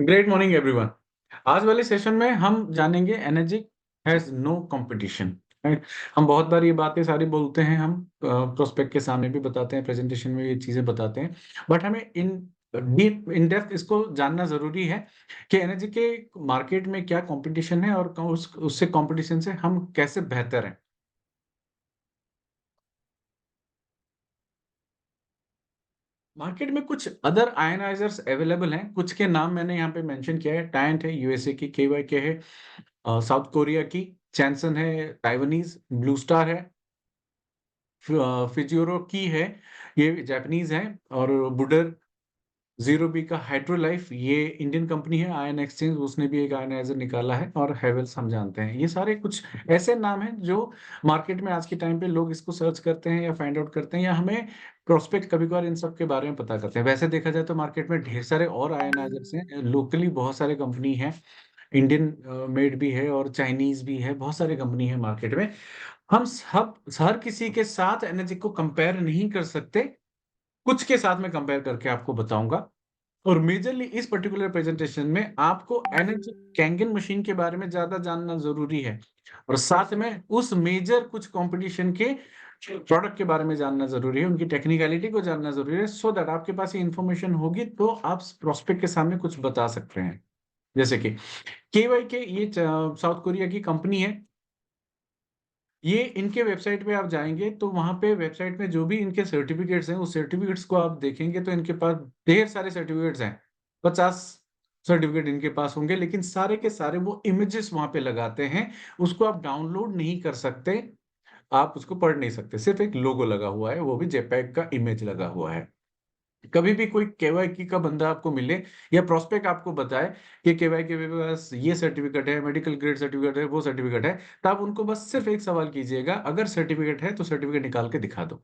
Great morning everyone. आज वाले session में हम जानेंगे energy has no competition. Right. हम बहुत बार ये बातें सारी बोलते हैं, हम प्रोस्पेक्ट के सामने भी बताते हैं, प्रेजेंटेशन में ये चीजें बताते हैं, बट हमें इन डीप इन डेप्थ इसको जानना जरूरी है कि एनर्जी के मार्केट में क्या कंपटीशन है और उससे कंपटीशन से हम कैसे बेहतर हैं। मार्केट में कुछ अदर आयनाइजर्स अवेलेबल हैं, कुछ के नाम मैंने यहाँ पे मेंशन किया है। टायंट है यूएसए की, केवाईके है साउथ कोरिया की, चैनसन है ताइवानीज, ब्लू स्टार है, फिजियोरो की है, ये जापानीज है, और बुडर जीरो बी का हाइड्रोलाइफ ये इंडियन कंपनी है। आयन एक्सचेंज उसने भी एक आयनाइजर निकाला है, और हेवेल्स हम जानते हैं। ये सारे कुछ ऐसे नाम हैं जो मार्केट में आज के टाइम पे लोग इसको सर्च करते हैं या फाइंड आउट करते हैं, या हमें प्रोस्पेक्ट कभी कभार इन सब के बारे में पता करते हैं। वैसे देखा जाए तो मार्केट में ढेर सारे और आयनाइजर्स हैं, लोकली बहुत सारे कंपनी है, इंडियन मेड भी है और चाइनीज भी है, बहुत सारे कंपनी है मार्केट में। हम सब हर किसी के साथ एनर्जी को कंपेयर नहीं कर सकते, कुछ के साथ मैं कंपेयर करके आपको बताऊंगा। और मेजरली इस पर्टिकुलर प्रेजेंटेशन में आपको एनर्जी कैंगन मशीन के बारे में ज्यादा जानना जरूरी है, और साथ में उस मेजर कुछ कंपटीशन के प्रोडक्ट के बारे में जानना जरूरी है, उनकी टेक्निकलिटी को जानना जरूरी है, सो दैट आपके पास ये इंफॉर्मेशन होगी तो आप प्रोस्पेक्ट के सामने कुछ बता सकते हैं। जैसे कि केवाई के ये साउथ कोरिया की कंपनी है। ये इनके वेबसाइट पे आप जाएंगे तो वहां पे वेबसाइट में जो भी इनके सर्टिफिकेट्स हैं, उस सर्टिफिकेट्स को आप देखेंगे तो इनके पास ढेर सारे सर्टिफिकेट्स हैं। 50 सर्टिफिकेट इनके पास होंगे, लेकिन सारे के सारे वो इमेजेस वहां पे लगाते हैं। उसको आप डाउनलोड नहीं कर सकते, आप उसको पढ़ नहीं सकते, सिर्फ एक लोगो लगा हुआ है, वो भी जेपैग का इमेज लगा हुआ है। कभी भी कोई केवाईकी का बंदा आपको मिले या प्रोस्पेक्ट आपको बताए कि केवाईकी के पास ये सर्टिफिकेट है, मेडिकल ग्रेड सर्टिफिकेट है, वो सर्टिफिकेट है, तो आप उनको बस सिर्फ एक सवाल कीजिएगा, अगर सर्टिफिकेट है तो सर्टिफिकेट निकाल के दिखा दो।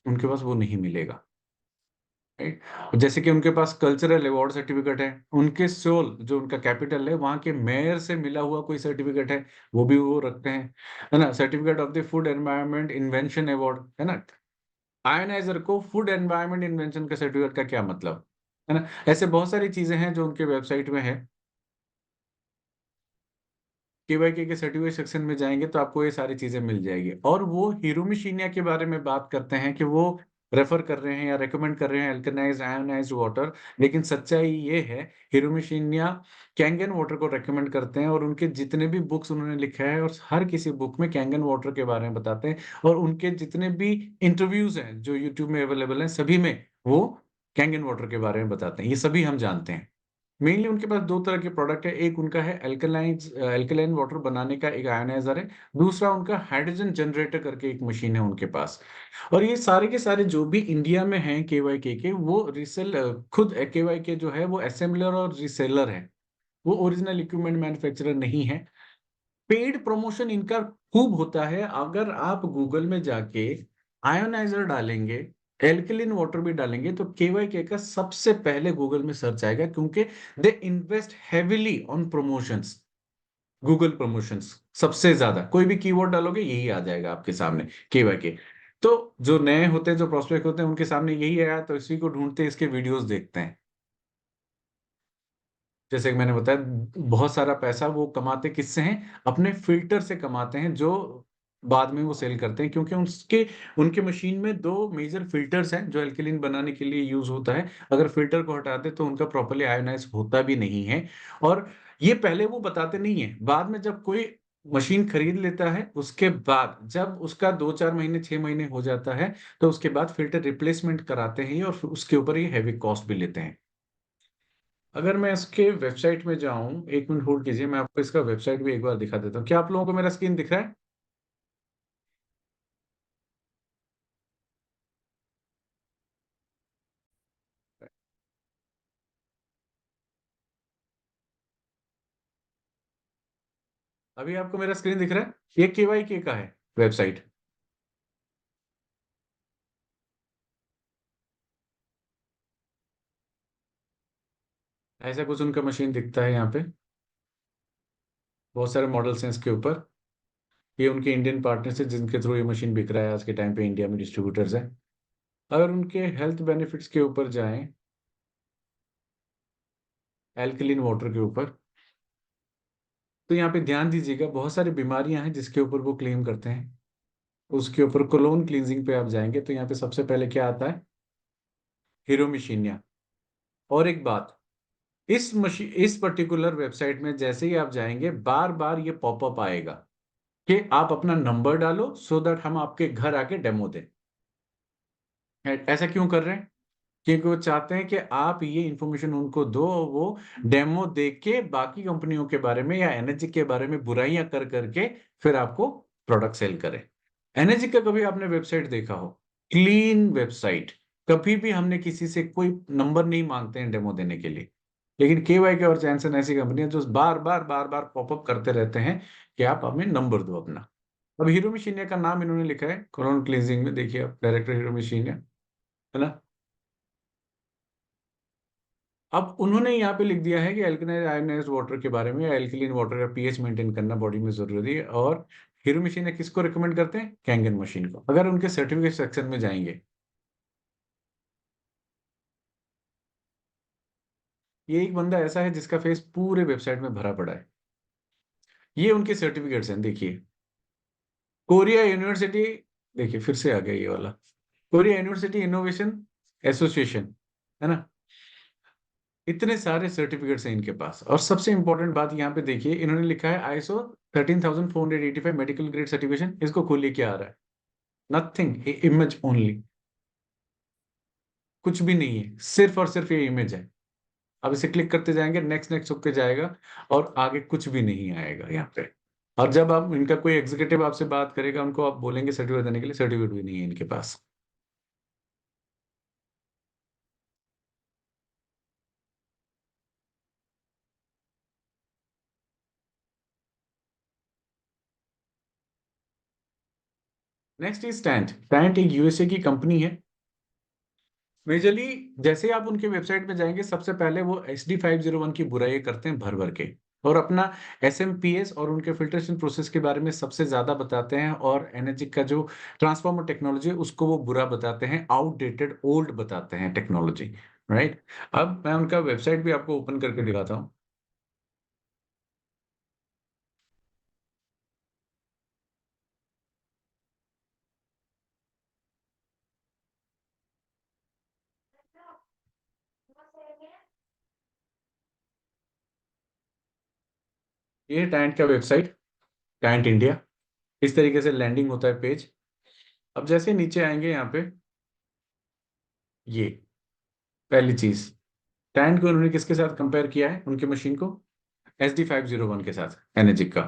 उनके पास वो नहीं मिलेगा। राइट। जैसे कि उनके पास कल्चरल अवार्ड सर्टिफिकेट है, उनके सोल जो उनका कैपिटल है वहां के मेयर से मिला हुआ कोई सर्टिफिकेट है, वो भी वो रखते हैं, है ना। Certificate of the food environment invention award, है ना। आयनाइजर को फूड एनवायरनमेंट इन्वेंशन का सर्टिफिकेट का क्या मतलब, है ना। ऐसे बहुत सारी चीजें हैं जो उनके वेबसाइट में है। केवाईके के सर्टिफिकेट सेक्शन में जाएंगे तो आपको ये सारी चीजें मिल जाएगी, और वो हिरोमिशीनिया के बारे में बात करते हैं कि वो रेफर कर रहे हैं या रेकमेंड कर रहे हैं अल्कनाइज्ड आयोनाइज्ड वाटर, लेकिन सच्चाई ये है, हिरोमिशीनिया कैंगन वाटर को रेकमेंड करते हैं, और उनके जितने भी बुक्स उन्होंने लिखा है और हर किसी बुक में कैंगन वाटर के बारे में बताते हैं, और उनके जितने भी इंटरव्यूज हैं जो यूट्यूब में अवेलेबल हैं सभी में वो कैंगन वाटर के बारे में बताते हैं। ये सभी हम जानते हैं। मेनली उनके पास दो तरह के प्रोडक्ट है, एक उनका है एल्कलाइन वाटर बनाने का एक आयनाइजर है, दूसरा उनका हाइड्रोजन जनरेटर करके एक मशीन है उनके पास। और ये सारे के सारे जो भी इंडिया में हैं केवाईके के, वो रिसेल खुद केवाईके जो है वो असेंबलर और रिसेलर है, वो ओरिजिनल इक्विपमेंट मैन्युफैक्चरर नहीं है। पेड प्रमोशन इनका खूब होता है। अगर आप गूगल में जाके आयोनाइजर डालेंगे, एल्कलिन वाटर भी डालेंगे, तो केवाईके का सबसे पहले गूगल में सर्च आएगा, क्योंकि they invest heavily on promotions. Google promotions सबसे ज्यादा, कोई भी कीवर्ड डालोगे यही आ जाएगा आपके सामने, केवाईके। तो जो नए होते हैं, जो प्रोस्पेक्ट होते हैं, उनके सामने यही आया तो इसी को ढूंढते इसके वीडियोस देखते हैं। जैसे कि मैंने बताया, बहुत सारा पैसा वो कमाते किससे हैं, अपने फिल्टर से कमाते हैं, जो बाद में वो सेल करते हैं, क्योंकि उसके उनके मशीन में दो मेजर फिल्टर्स हैं जो एल्कलीन बनाने के लिए यूज होता है। अगर फिल्टर को हटा दे तो उनका प्रॉपरली आयोनाइज होता भी नहीं है। और ये पहले वो बताते नहीं है, बाद में जब कोई मशीन खरीद लेता है उसके बाद, जब उसका 2-4 महीने 6 महीने हो जाता है, तो उसके बाद फिल्टर रिप्लेसमेंट कराते हैं, और फिर उसके ऊपर ये हैवी कॉस्ट भी लेते हैं। अगर मैं इसके वेबसाइट में जाऊं, एक मिनट होल्ड कीजिए, मैं आपको इसका वेबसाइट भी एक बार दिखा देता हूँ। क्या आप लोगों को मेरा स्क्रीन दिख रहा है? अभी आपको मेरा स्क्रीन दिख रहा है? ये केवाईके का है वेबसाइट। ऐसा कुछ उनका मशीन दिखता है यहाँ पे, बहुत सारे मॉडल्स हैं इसके ऊपर। ये उनके इंडियन पार्टनर्स है जिनके थ्रू ये मशीन बिक रहा है आज के टाइम पे, इंडिया में डिस्ट्रीब्यूटर्स हैं। अगर उनके हेल्थ बेनिफिट्स के ऊपर जाएं, एल्कलीन वाटर के ऊपर। तो यहाँ पे ध्यान दीजिएगा, बहुत सारी बीमारियां हैं जिसके ऊपर वो क्लेम करते हैं। उसके ऊपर कोलोन क्लींजिंग पे आप जाएंगे तो यहाँ पे सबसे पहले क्या आता है, हीरोमिशीनिया। और एक बात, इस पर्टिकुलर वेबसाइट में जैसे ही आप जाएंगे बार बार ये पॉपअप आएगा कि आप अपना नंबर डालो सो दैट हम आपके घर आके डेमो दें। ऐसा क्यों कर रहे हैं? क्योंकि वो चाहते हैं कि आप ये इंफॉर्मेशन उनको दो और वो डेमो दे के बाकी कंपनियों के बारे में या एनर्जी के बारे में बुराइयां कर करके फिर आपको प्रोडक्ट सेल करें। एनर्जी का कभी आपने वेबसाइट देखा हो, क्लीन वेबसाइट, कभी भी हमने किसी से कोई नंबर नहीं मांगते हैं डेमो देने के लिए। लेकिन केवाई के और जैनसन ऐसी कंपनियां जो बार बार पॉपअप करते रहते हैं कि आप हमें नंबर दो अपना। अब हीरो मशीनिया का नाम इन्होंने लिखा है कोलोन क्लींजिंग में, देखिए आप, डायरेक्टर हीरो मशीनिया, है ना। अब उन्होंने यहाँ पे लिख दिया है कि एल्कलाइन आयोनाइज्ड वाटर के बारे में, एल्कलीन वाटर का पीएच मेंटेन करना बॉडी में जरूरी है। और हीरो मशीन किसको रिकमेंड करते हैं? कैंगन मशीन को। अगर उनके सर्टिफिकेट सेक्शन में जाएंगे, ये एक बंदा ऐसा है जिसका फेस पूरे वेबसाइट में भरा पड़ा है। ये उनके सर्टिफिकेट्स हैं, देखिए। कोरिया यूनिवर्सिटी, देखिए फिर से आ गया ये वाला, कोरिया यूनिवर्सिटी इनोवेशन एसोसिएशन, है ना। इतने सारे सर्टिफिकेट्स हैं इनके पास। और सबसे इंपॉर्टेंट बात यहाँ पे देखिए, इन्होंने लिखा है आईएसओ 13485 मेडिकल ग्रेड सर्टिफिकेशन। इसको खोलिए, क्या आ रहा है? Nothing, image only. कुछ भी नहीं है, सिर्फ और सिर्फ ये इमेज है। अब इसे क्लिक करते जाएंगे, नेक्स्ट नेक्स्ट होते जाएगा और आगे कुछ भी नहीं आएगा यहाँ पे। और जब आप इनका कोई एग्जीक्यूटिव आपसे बात करेगा, उनको आप बोलेंगे सर्टिफिकेट देने के लिए, सर्टिफिकेट भी नहीं है इनके पास। Next is Tyent. टैंट एक यूएसए की कंपनी है। मेजरली जैसे आप उनके वेबसाइट पे जाएंगे, सबसे पहले वो SD 501 की बुराई करते हैं भर भर के, और अपना SMPS और उनके फिल्ट्रेशन प्रोसेस के बारे में सबसे ज्यादा बताते हैं। और एनर्जी का जो ट्रांसफॉर्मर टेक्नोलॉजी है उसको वो बुरा बताते हैं, आउटडेटेड ओल्ड बताते हैं टेक्नोलॉजी। राइट। अब मैं उनका वेबसाइट भी आपको ओपन करके दिखाता हूँ। ये टैंट का वेबसाइट, टैंट इंडिया। इस तरीके से लैंडिंग होता है पेज। अब जैसे नीचे आएंगे यहाँ पे, ये पहली चीज, टैंट को उन्होंने किसके साथ कंपेयर किया है, उनकी मशीन को SD 501 के साथ, एनर्जी का।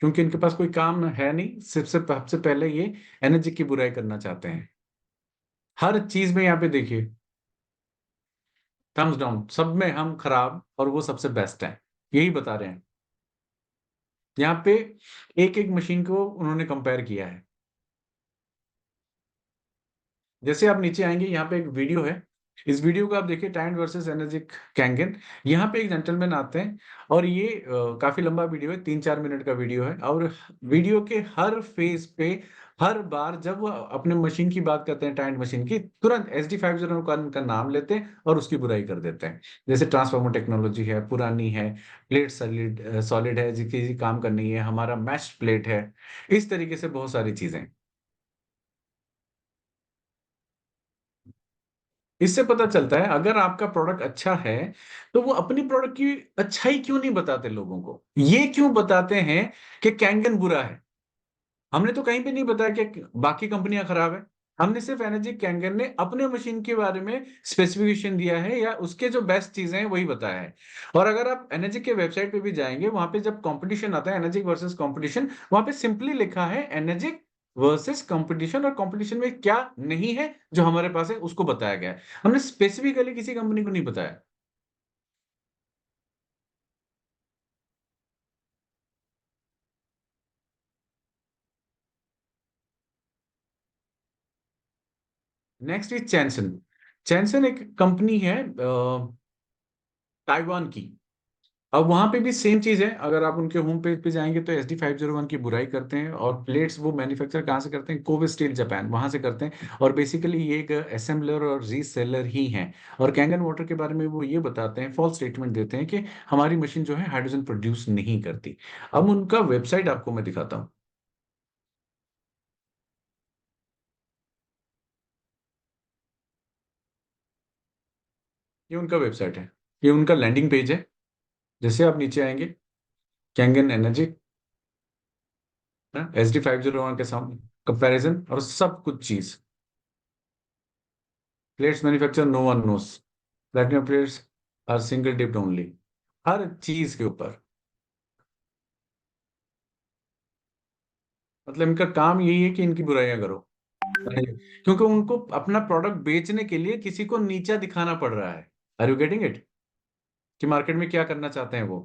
क्योंकि इनके पास कोई काम है नहीं, सिर्फ से सबसे पहले ये एनर्जी की बुराई करना चाहते हैं। हर चीज में यहाँ पे देखिए, थम्स डाउन, सब में हम खराब और वो सबसे बेस्ट है, यही बता रहे हैं। यहाँ पे एक एक मशीन को उन्होंने कंपेयर किया है। जैसे आप नीचे आएंगे, यहाँ पे एक वीडियो है। इस वीडियो को आप देखिए, टाइम वर्सेस एनर्जी कैंगन। यहाँ पे एक जेंटलमैन आते हैं और ये काफी लंबा वीडियो है, 3-4 मिनट का वीडियो है। और वीडियो के हर फेज पे, हर बार जब वो अपने मशीन की बात करते हैं, टाइम मशीन की, तुरंत SD 501 का नाम लेते हैं और उसकी बुराई कर देते हैं। जैसे ट्रांसफॉर्मर टेक्नोलॉजी है, पुरानी है, प्लेट सॉलिड सॉलिड है, जिसकी काम करनी है, हमारा मैश प्लेट है। इस तरीके से बहुत सारी चीजें। इससे पता चलता है अगर आपका प्रोडक्ट अच्छा है तो वो अपनी प्रोडक्ट की अच्छाई क्यों नहीं बताते लोगों को, ये क्यों बताते हैं कि कैंगन बुरा है। हमने तो कहीं पे नहीं बताया कि बाकी कंपनियां खराब है। हमने सिर्फ एनर्जी कैंगन ने अपने मशीन के बारे में स्पेसिफिकेशन दिया है या उसके जो बेस्ट चीजें हैं वही बताया है। और अगर आप एनर्जी के वेबसाइट पे भी जाएंगे, वहां पे जब कंपटीशन आता है, एनर्जी वर्सेस कंपटीशन, वहां पे सिंपली लिखा है एनर्जी वर्सेस कंपटीशन, और कंपटीशन में क्या नहीं है जो हमारे पास है उसको बताया गया है। हमने स्पेसिफिकली किसी कंपनी को नहीं बताया। Next is चैनसन। चैनसन एक कंपनी है ताइवान की। अब वहां पे भी सेम चीज है, अगर आप उनके होम पेज पे जाएंगे तो SD501 की बुराई करते हैं, और प्लेट्स वो मैन्युफैक्चर कहाँ से करते हैं? कोवे स्टील जापान, वहां से करते हैं। और बेसिकली ये एक असेंबलर और रीसेलर ही हैं। और कैंगन वाटर के बारे में वो ये बताते हैं, फॉल्स स्टेटमेंट देते हैं कि हमारी मशीन जो है हाइड्रोजन प्रोड्यूस नहीं करती। अब उनका वेबसाइट आपको मैं दिखाता हूँ। ये उनका वेबसाइट है, ये उनका लैंडिंग पेज है। जैसे आप नीचे आएंगे, कैंगन एनर्जी, SD501 के सामने कंपैरिजन और सब कुछ चीज। Plates manufacture no one knows, platinum plates are single dipped only, हर चीज के ऊपर। मतलब इनका काम यही है कि इनकी बुराइयां करो। क्योंकि उनको अपना प्रोडक्ट बेचने के लिए किसी को नीचा दिखाना पड़ रहा है। Are you getting it? कि मार्केट में क्या करना चाहते हैं वो।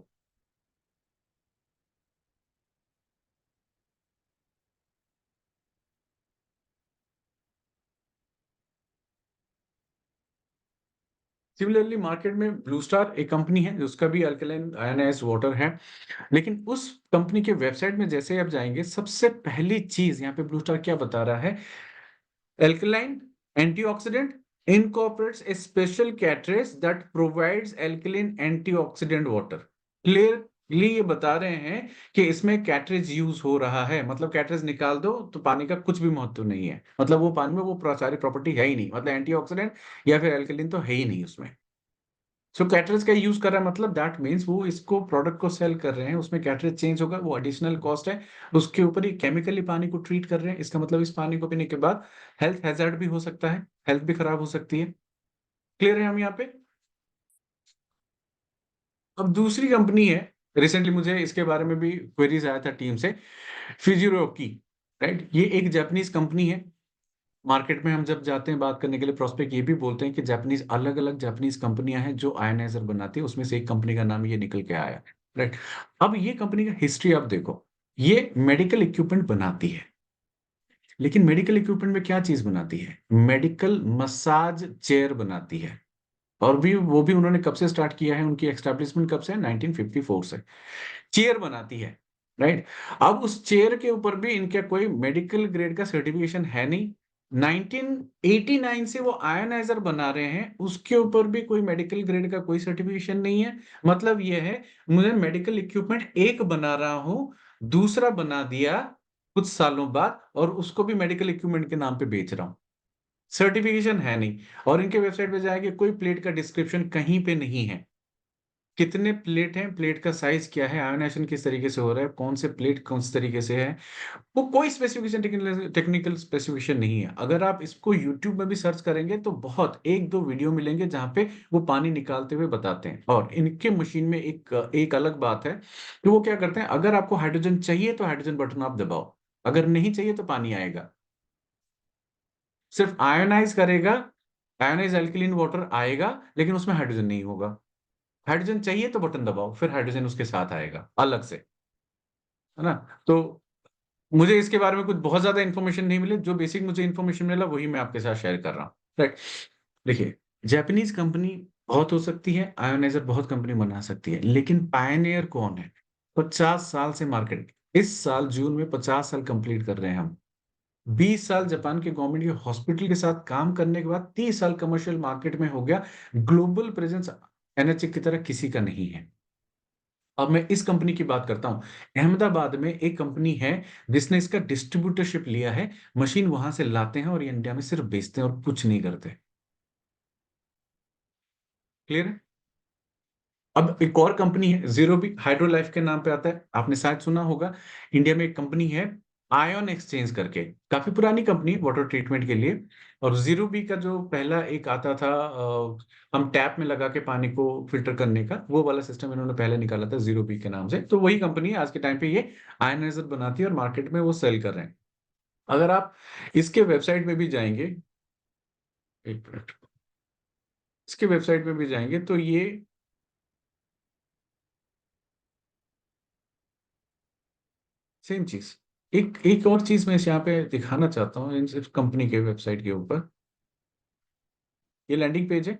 सिमिलरली मार्केट में ब्लू स्टार एक कंपनी है, उसका भी अल्कलाइन आयनाइज्ड वाटर है। लेकिन उस कंपनी के वेबसाइट में जैसे आप जाएंगे, सबसे पहली चीज यहाँ पे ब्लू स्टार क्या बता रहा है? Alkaline antioxidant incorporates a special catalyst that provides alkaline antioxidant water. Clearly ये बता रहे हैं कि इसमें कैटरेज यूज हो रहा है। मतलब कैटरेज निकाल दो तो पानी का कुछ भी महत्व नहीं है। मतलब वो पानी में वो सारी प्रॉपर्टी है ही नहीं, मतलब एंटीऑक्सीडेंट या फिर एल्कलिन तो है ही नहीं उसमें। सो कैटरेज का यूज कर रहा है, मतलब दैट मीन्स वो इसको प्रोडक्ट को सेल कर रहे हैं, उसमें कैटरेज चेंज होगा, वो एडिशनल कॉस्ट है। उसके ऊपर ही केमिकली पानी को ट्रीट कर रहे हैं, इसका मतलब इस पानी को पीने के बाद हेल्थ हैजर्ड भी हो सकता है, हेल्थ भी खराब हो सकती है। क्लियर है हम यहाँ पे? अब दूसरी कंपनी है, रिसेंटली मुझे इसके बारे में भी क्वेरीज आया था टीम से, फिजियोरोकी। राइट, ये एक जापानीज कंपनी है। मार्केट में हम जब जाते हैं बात करने के लिए, प्रोस्पेक्ट ये भी बोलते हैं कि जापानीज, अलग अलग जापानीज कंपनियां हैं जो आयनाइजर बनाती है, उसमें से एक कंपनी का नाम ये निकल के आया। राइट। अब ये कंपनी का हिस्ट्री आप देखो, ये मेडिकल इक्विपमेंट बनाती है। लेकिन मेडिकल इक्विपमेंट में क्या चीज बनाती है? मेडिकल मसाज चेयर बनाती है। और भी वो भी उन्होंने कब से स्टार्ट किया है, उनकी एस्टैब्लिशमेंट कब से है? 1954 से चेयर बनाती है। राइट। अब उस चेयर के ऊपर भी इनका कोई मेडिकल ग्रेड का सर्टिफिकेशन है नहीं। 1989 से वो आयनाइजर बना रहे हैं, उसके ऊपर भी कोई मेडिकल ग्रेड का कोई सर्टिफिकेशन नहीं है। मतलब ये है, मुझे मेडिकल इक्विपमेंट एक बना रहा हूं, दूसरा बना दिया कुछ सालों बाद, और उसको भी मेडिकल इक्विपमेंट के नाम पे बेच रहा हूं। सर्टिफिकेशन है नहीं। और इनके वेबसाइट पे जाएंगे, कोई प्लेट का डिस्क्रिप्शन कहीं पे नहीं है। कितने प्लेट हैं, प्लेट का साइज क्या है, आयोनाइजेशन किस तरीके से हो रहा है, कौन से प्लेट कौन से तरीके से है, वो कोई स्पेसिफिकेशन, टेक्निकल टेक्निकल स्पेसिफिकेशन नहीं है। अगर आप इसको यूट्यूब में भी सर्च करेंगे तो बहुत एक दो वीडियो मिलेंगे जहां पे वो पानी निकालते हुए बताते हैं। और इनके मशीन में एक एक अलग बात है कि वो क्या करते हैं, अगर आपको हाइड्रोजन चाहिए तो हाइड्रोजन बटन आप दबाओ, अगर नहीं चाहिए तो पानी आएगा। सिर्फ आयोनाइज करेगा, आयोनाइज अल्कलीन वाटर आएगा, लेकिन उसमें हाइड्रोजन नहीं होगा। हाइड्रोजन चाहिए तो बटन दबाओ, फिर हाइड्रोजन उसके साथ आएगा अलग से। है ना? तो मुझे इसके बारे में कुछ बहुत ज्यादा इन्फॉर्मेशन नहीं मिली, जो बेसिक मुझे इन्फॉर्मेशन मिला वही मैं आपके साथ शेयर कर रहा हूँ। राइट। देखिए, जापानीज कंपनी बहुत हो सकती है, आयोनाइजर बहुत कंपनी बना सकती है, लेकिन पायनियर कौन है? 50 साल से मार्केट, इस साल जून में 50 साल कंप्लीट कर रहे हैं हम। 20 साल जापान के गवर्नमेंट के हॉस्पिटल के साथ काम करने के बाद 30 साल कमर्शियल मार्केट में हो गया। ग्लोबल प्रेजेंस एनएचए की तरह किसी का नहीं है। अब मैं इस कंपनी की बात करता हूं। अहमदाबाद में एक कंपनी है जिसने इसका डिस्ट्रीब्यूटरशिप लिया है। मशीन वहां से लाते हैं और ये इंडिया में सिर्फ बेचते हैं और कुछ नहीं करते। क्लियर है? अब एक और कंपनी है, जीरो बी हाइड्रो लाइफ के नाम पे आता है, आपने शायद सुना होगा। इंडिया में एक कंपनी है आयन एक्सचेंज करके, काफी पुरानी कंपनी वाटर ट्रीटमेंट के लिए। और जीरो बी का जो पहला एक आता था, हम टैप में लगा के पानी को फिल्टर करने का, वो वाला सिस्टम इन्होंने पहले निकाला था जीरो बी के नाम से। तो वही कंपनी है आज के टाइम पे, ये आयनाइजर बनाती है और मार्केट में वो सेल कर रहे हैं। अगर आप इसके वेबसाइट में भी जाएंगे, एक मिनट, इसके वेबसाइट में भी जाएंगे तो ये सेम चीज। एक एक और चीज मैं इस यहाँ पे दिखाना चाहता हूँ, इस कंपनी के वेबसाइट के ऊपर, ये लैंडिंग पेज है।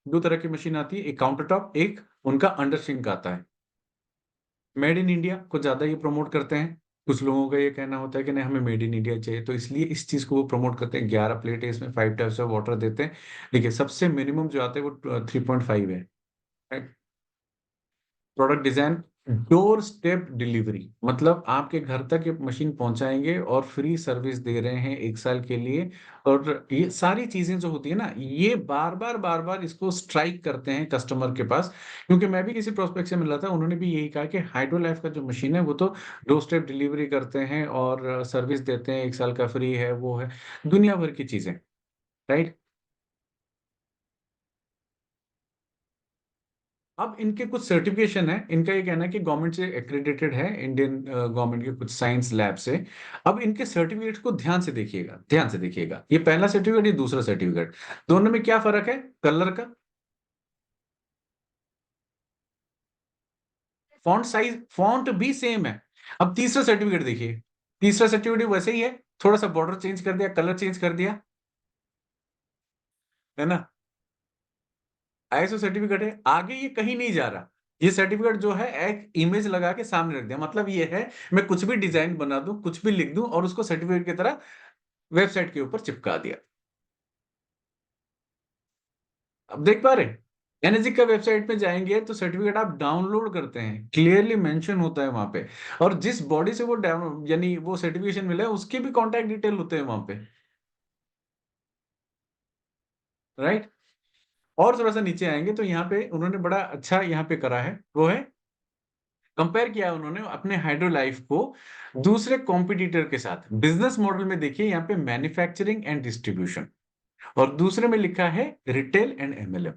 2 तरह की मशीन आती है, एक काउंटर टॉप, एक उनका अंडर सिंक आता है। मेड इन इंडिया को ज़्यादा ये प्रमोट करते हैं। कुछ लोगों का ये कहना होता है कि नहीं, हमें मेड इन इंडिया चाहिए, तो इसलिए इस चीज़ को वो प्रमोट करते हैं। 11 प्लेट है, इसमें 5 टाइप्स ऑफ वाटर देते हैं। देखिए, सबसे मिनिमम जो आता है वो 3.5 है। Right? Product design, door step delivery, मतलब आपके घर तक ये मशीन पहुंचाएंगे और फ्री सर्विस दे रहे हैं 1 साल के लिए। और ये सारी चीजें जो होती है ना, ये बार बार इसको स्ट्राइक करते हैं कस्टमर के पास। क्योंकि मैं भी किसी प्रोस्पेक्ट से मिला था, उन्होंने भी यही कहा कि हाइड्रोलाइफ का जो मशीन है वो तो डोर स्टेप डिलीवरी करते हैं और सर्विस देते हैं, 1 साल का फ्री है, वो है, दुनिया भर की चीजें। राइट? अब इनके कुछ सर्टिफिकेशन है, इनका ये कहना है कि गवर्नमेंट से एक्रेडिटेड है, इंडियन गवर्नमेंट के कुछ साइंस लैब से। अब इनके सर्टिफिकेट को ध्यान से देखिएगा, ध्यान से देखिएगा, ये पहला सर्टिफिकेट, ये दूसरा सर्टिफिकेट, दोनों में क्या फर्क है? कलर का, फॉन्ट साइज, फॉन्ट भी सेम है। अब तीसरा सर्टिफिकेट देखिए, तीसरा सर्टिफिकेट वैसे ही है, थोड़ा सा बॉर्डर चेंज कर दिया, कलर चेंज कर दिया, है ना? आईएसओ सर्टिफिकेट है, आगे ये कहीं नहीं जा रहा। ये सर्टिफिकेट जो है एक इमेज लगा के सामने रख दिया, मतलब ये है मैं कुछ भी डिजाइन बना दूं, कुछ भी लिख दूं और उसको सर्टिफिकेट की तरह वेबसाइट के ऊपर चिपका दिया। अब देख पा रहे हैं? एनएसजी का वेबसाइट पे जाएंगे तो सर्टिफिकेट आप डाउनलोड करते हैं, क्लियरली मेंशन होता है वहां पे, और जिस बॉडी से वो डाउन यानी वो सर्टिफिकेशन मिला है उसके भी कॉन्टैक्ट डिटेल होते हैं वहां पे। राइट? और थोड़ा सा नीचे आएंगे तो यहाँ पे उन्होंने बड़ा अच्छा यहाँ पे करा है, वो है, कंपेयर किया है उन्होंने अपने हाइड्रोलाइफ को दूसरे कॉम्पिटिटर के साथ। बिजनेस मॉडल में देखिए यहाँ पे मैन्युफैक्चरिंग एंड डिस्ट्रीब्यूशन, और दूसरे में लिखा है रिटेल एंड एमएलएम।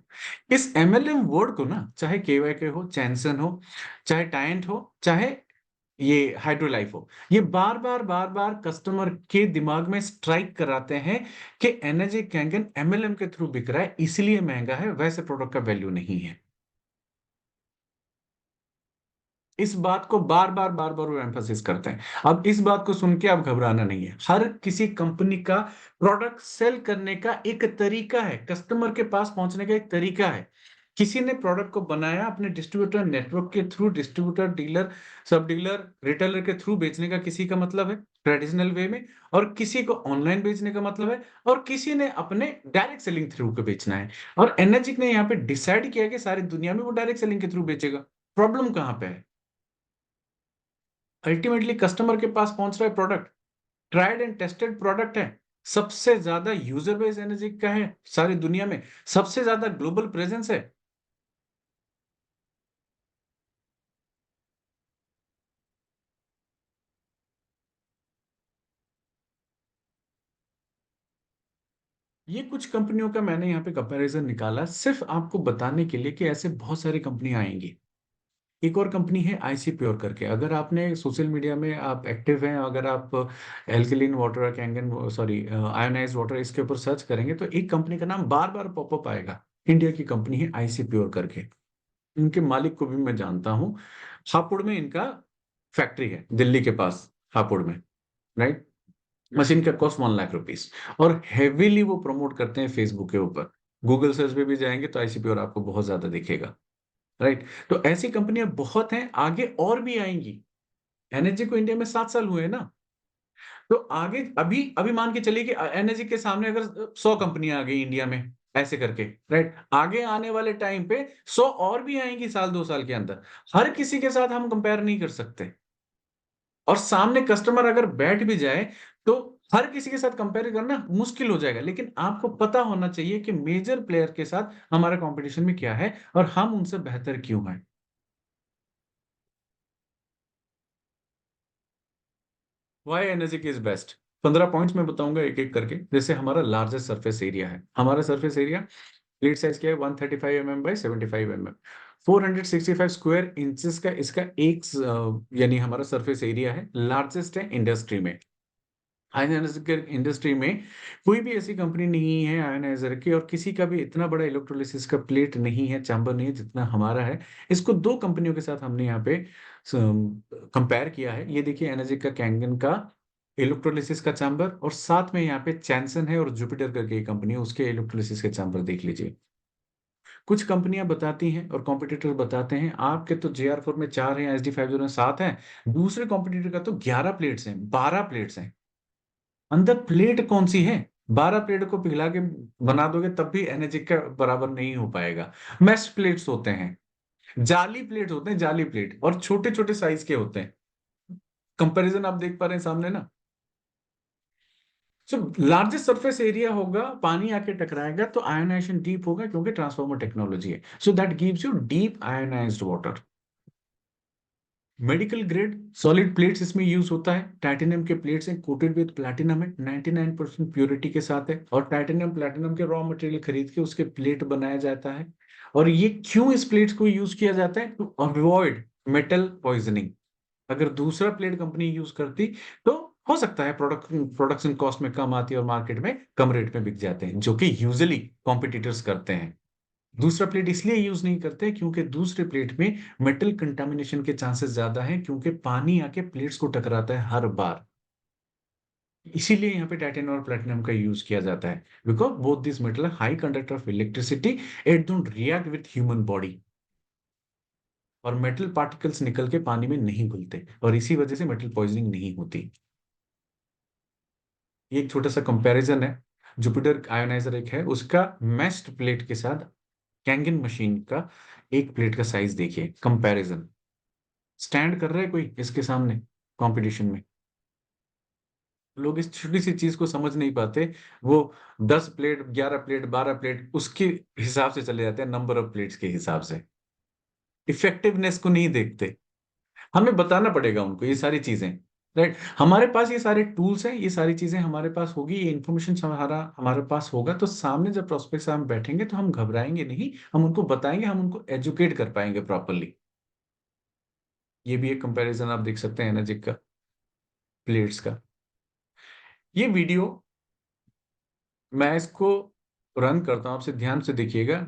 इस एमएलएम वर्ड को ना, चाहे केवाईके हो, चैनसन हो, चाहे टाइंट हो, चाहे ये हाइड्रोलाइफ हो, ये बार बार कस्टमर के दिमाग में स्ट्राइक कराते हैं कि एनर्जी कैंगन एमएलएम के थ्रू बिक रहा है, इसलिए महंगा है, वैसे प्रोडक्ट का वैल्यू नहीं है। इस बात को बार बार वो एम्फसिस करते हैं। अब इस बात को सुन के आप घबराना नहीं है, हर किसी कंपनी का प्रोडक्ट सेल करने का एक तरीका है, कस्टमर के पास पहुंचने का एक तरीका है। किसी ने प्रोडक्ट को बनाया अपने डिस्ट्रीब्यूटर नेटवर्क के थ्रू, डिस्ट्रीब्यूटर, डीलर, सब डीलर, रिटेलर के थ्रू बेचने का किसी का मतलब है ट्रेडिशनल वे में, और किसी को ऑनलाइन बेचने का मतलब है, और किसी ने अपने डायरेक्ट सेलिंग थ्रू को बेचना है। और एनर्जिक ने यहाँ पे डिसाइड किया कि सारी दुनिया में वो डायरेक्ट सेलिंग के थ्रू बेचेगा। प्रॉब्लम कहाँ पे है? अल्टीमेटली कस्टमर के पास पहुंच रहा है product, tried and tested product है, सबसे ज्यादा यूजर बेस एनर्जी का है सारी दुनिया में, सबसे ज्यादा ग्लोबल प्रेजेंस है। ये कुछ कंपनियों का मैंने यहाँ पे कंपैरिजन निकाला सिर्फ आपको बताने के लिए कि ऐसे बहुत सारी कंपनियां आएंगी। एक और कंपनी है आईसी प्योर करके, अगर आपने सोशल मीडिया में आप एक्टिव हैं, अगर आप alkaline water, Kangen, sorry ionise water, इसके ऊपर सर्च करेंगे तो एक कंपनी का नाम बार बार पॉपअप आएगा। इंडिया की कंपनी है आईसी प्योर करके, इनके मालिक को भी मैं जानता हूँ। हापुड़ में इनका फैक्ट्री है, दिल्ली के पास हापुड़ में। राइट? मशीन का कॉस्ट 1 लाख रुपीस, और हेवीली वो प्रमोट करते हैं फेसबुक के ऊपर। गूगल सर्च पे भी जाएंगे तो आईसीपीओर आपको बहुत ज्यादा दिखेगा। राइट? तो ऐसी कंपनियां बहुत हैं, आगे और भी आएंगी। एनर्जी को इंडिया में 7 साल हुए हैं ना, तो आगे अभी अभी मान के चलिए कि एनर्जी के सामने अगर 100 कंपनियां आ गई इंडिया में ऐसे करके, राइट, आगे आने वाले टाइम पे 100 और भी आएंगी साल 2 साल के अंदर। हर किसी के साथ हम कंपेयर नहीं कर सकते, और सामने कस्टमर अगर बैठ भी जाए तो हर किसी के साथ कंपेयर करना मुश्किल हो जाएगा। लेकिन आपको पता होना चाहिए कि मेजर प्लेयर के साथ हमारा कंपटीशन में क्या है और हम उनसे बेहतर क्यों हैं। Why energy is best, 15 points में बताऊंगा एक एक करके। जैसे हमारा लार्जेस्ट सरफेस एरिया है, हमारा सरफेस एरिया प्लेट साइज क्या है, 135 mm by 75 mm, 465 square inches का इसका एक यानी हमारा सरफेस एरिया है, लार्जेस्ट है इंडस्ट्री में। आयनाइजर इंडस्ट्री में कोई भी ऐसी कंपनी नहीं है आयनाइजर की, और किसी का भी इतना बड़ा इलेक्ट्रोलिसिस का प्लेट नहीं है, चैम्बर नहीं है जितना हमारा है। इसको दो कंपनियों के साथ हमने यहाँ पे कंपेयर किया है। ये देखिए एनर्जी का कैंगन का इलेक्ट्रोलिसिस का चैम्बर, और साथ में यहाँ पे चैनसन है और जुपिटर करके कंपनी है, उसके इलेक्ट्रोलिसिस के चैम्बर देख लीजिए। कुछ कंपनियां बताती हैं और कॉम्पिटिटर बताते हैं आपके तो JR4 में 4 हैं, SD50 में 7 हैं, दूसरे कॉम्पिटिटर का तो 11 प्लेट्स हैं, 12 प्लेट्स हैं। अंदर प्लेट कौन सी है? 12 प्लेट को पिघला के बना दोगे तब भी एनर्जिक का बराबर नहीं हो पाएगा। मैश प्लेट्स होते हैं, जाली प्लेट होते हैं, जाली प्लेट, और छोटे छोटे साइज के होते हैं। कंपैरिजन आप देख पा रहे हैं सामने ना। सो लार्जेस्ट सरफेस एरिया होगा, पानी आके टकराएगा तो आयोनाइजेशन डीप होगा, क्योंकि ट्रांसफॉर्मर टेक्नोलॉजी है। So that gives you deep ionised water. Medical grade solid plates इसमें यूज होता है। टाइटेनियम के प्लेट्स हैं, कोटेड विद प्लैटिनम है, 99% प्योरिटी के साथ है, और टाइटेनियम प्लैटिनम के रॉ मटेरियल खरीद के उसके प्लेट बनाया जाता है। और ये क्यों इस प्लेट्स को यूज किया जाता है? To avoid metal poisoning. अगर दूसरा प्लेट कंपनी यूज करती तो हो सकता है प्रोडक्शन कॉस्ट में कम आती और मार्केट में कम रेट में बिक जाते हैं, जो कि यूजुअली कॉम्पिटिटर्स करते हैं। दूसरा प्लेट इसलिए यूज नहीं करते क्योंकि दूसरे प्लेट में मेटल कंटामिनेशन के चांसेस ज्यादा हैं, क्योंकि पानी आके प्लेट्स को टकराता है हर बार। इसीलिए यहाँ पे टाइटेनियम और प्लेटिनम का यूज किया जाता है, because both this metal high conductor of electricity, it don't react with human body, और मेटल पार्टिकल्स निकल के पानी में नहीं घुलते, और इसी वजह से मेटल पॉइजनिंग नहीं होती। ये एक छोटा सा कंपैरिजन है। जुपिटर आयोनाइजर एक है, उसका मैश्ड प्लेट के साथ कैंगन मशीन का एक प्लेट का साइज देखिए, कंपैरिजन। स्टैंड कर रहा है कोई इसके सामने कंपटीशन में? लोग इस छोटी सी चीज को समझ नहीं पाते। वो 10 प्लेट, 11 प्लेट, 12 प्लेट उसके हिसाब से चले जाते हैं, नंबर ऑफ प्लेट्स के हिसाब से। इफेक्टिवनेस को नहीं देखते। हमें बताना पड़ेगा उनको ये सारी चीजें। राइट, हमारे पास ये सारे टूल्स हैं, ये सारी चीजें हमारे पास होगी, ये इन्फॉर्मेशन हमारा हमारे पास होगा, तो सामने जब प्रोस्पेक्ट से हम बैठेंगे तो हम घबराएंगे नहीं, हम उनको बताएंगे, हम उनको एजुकेट कर पाएंगे प्रॉपरली। ये भी एक कंपैरिजन आप देख सकते हैं एनर्जी का, प्लेट्स का। ये वीडियो मैं इसको रन करता हूं, आपसे ध्यान से देखिएगा।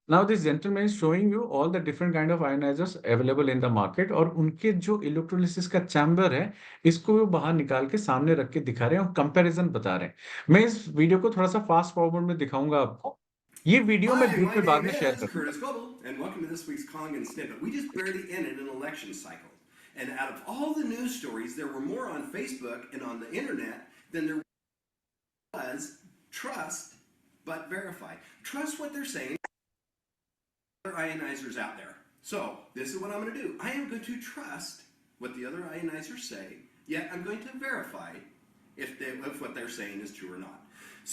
Now this gentleman is showing you all the different kind of ionizers available in the market, और उनके जो इलेक्ट्रोलिसिस का चैम्बर है, इसको वो बाहर निकाल के सामने रख के दिखा रहे हैं और कंपैरिजन बता रहे हैं। मैं इस वीडियो को थोड़ा सा फास्ट फॉरवर्ड में दिखाऊंगा आपको। ये वीडियो मैं Hi, ग्रुप my में बाद name में शेयर is करूंगा। Curtis Global, and welcome to this week's Kangen Snippet. We just barely ended an election cycle. And out of all the news stories, there were more on Facebook and on the internet than there was trust but verify. Trust what they're saying. Other ionizers out there. So, this is what I'm going to do. I am going to trust what the other ionizers say, yet I'm going to verify if what they're saying is true or not.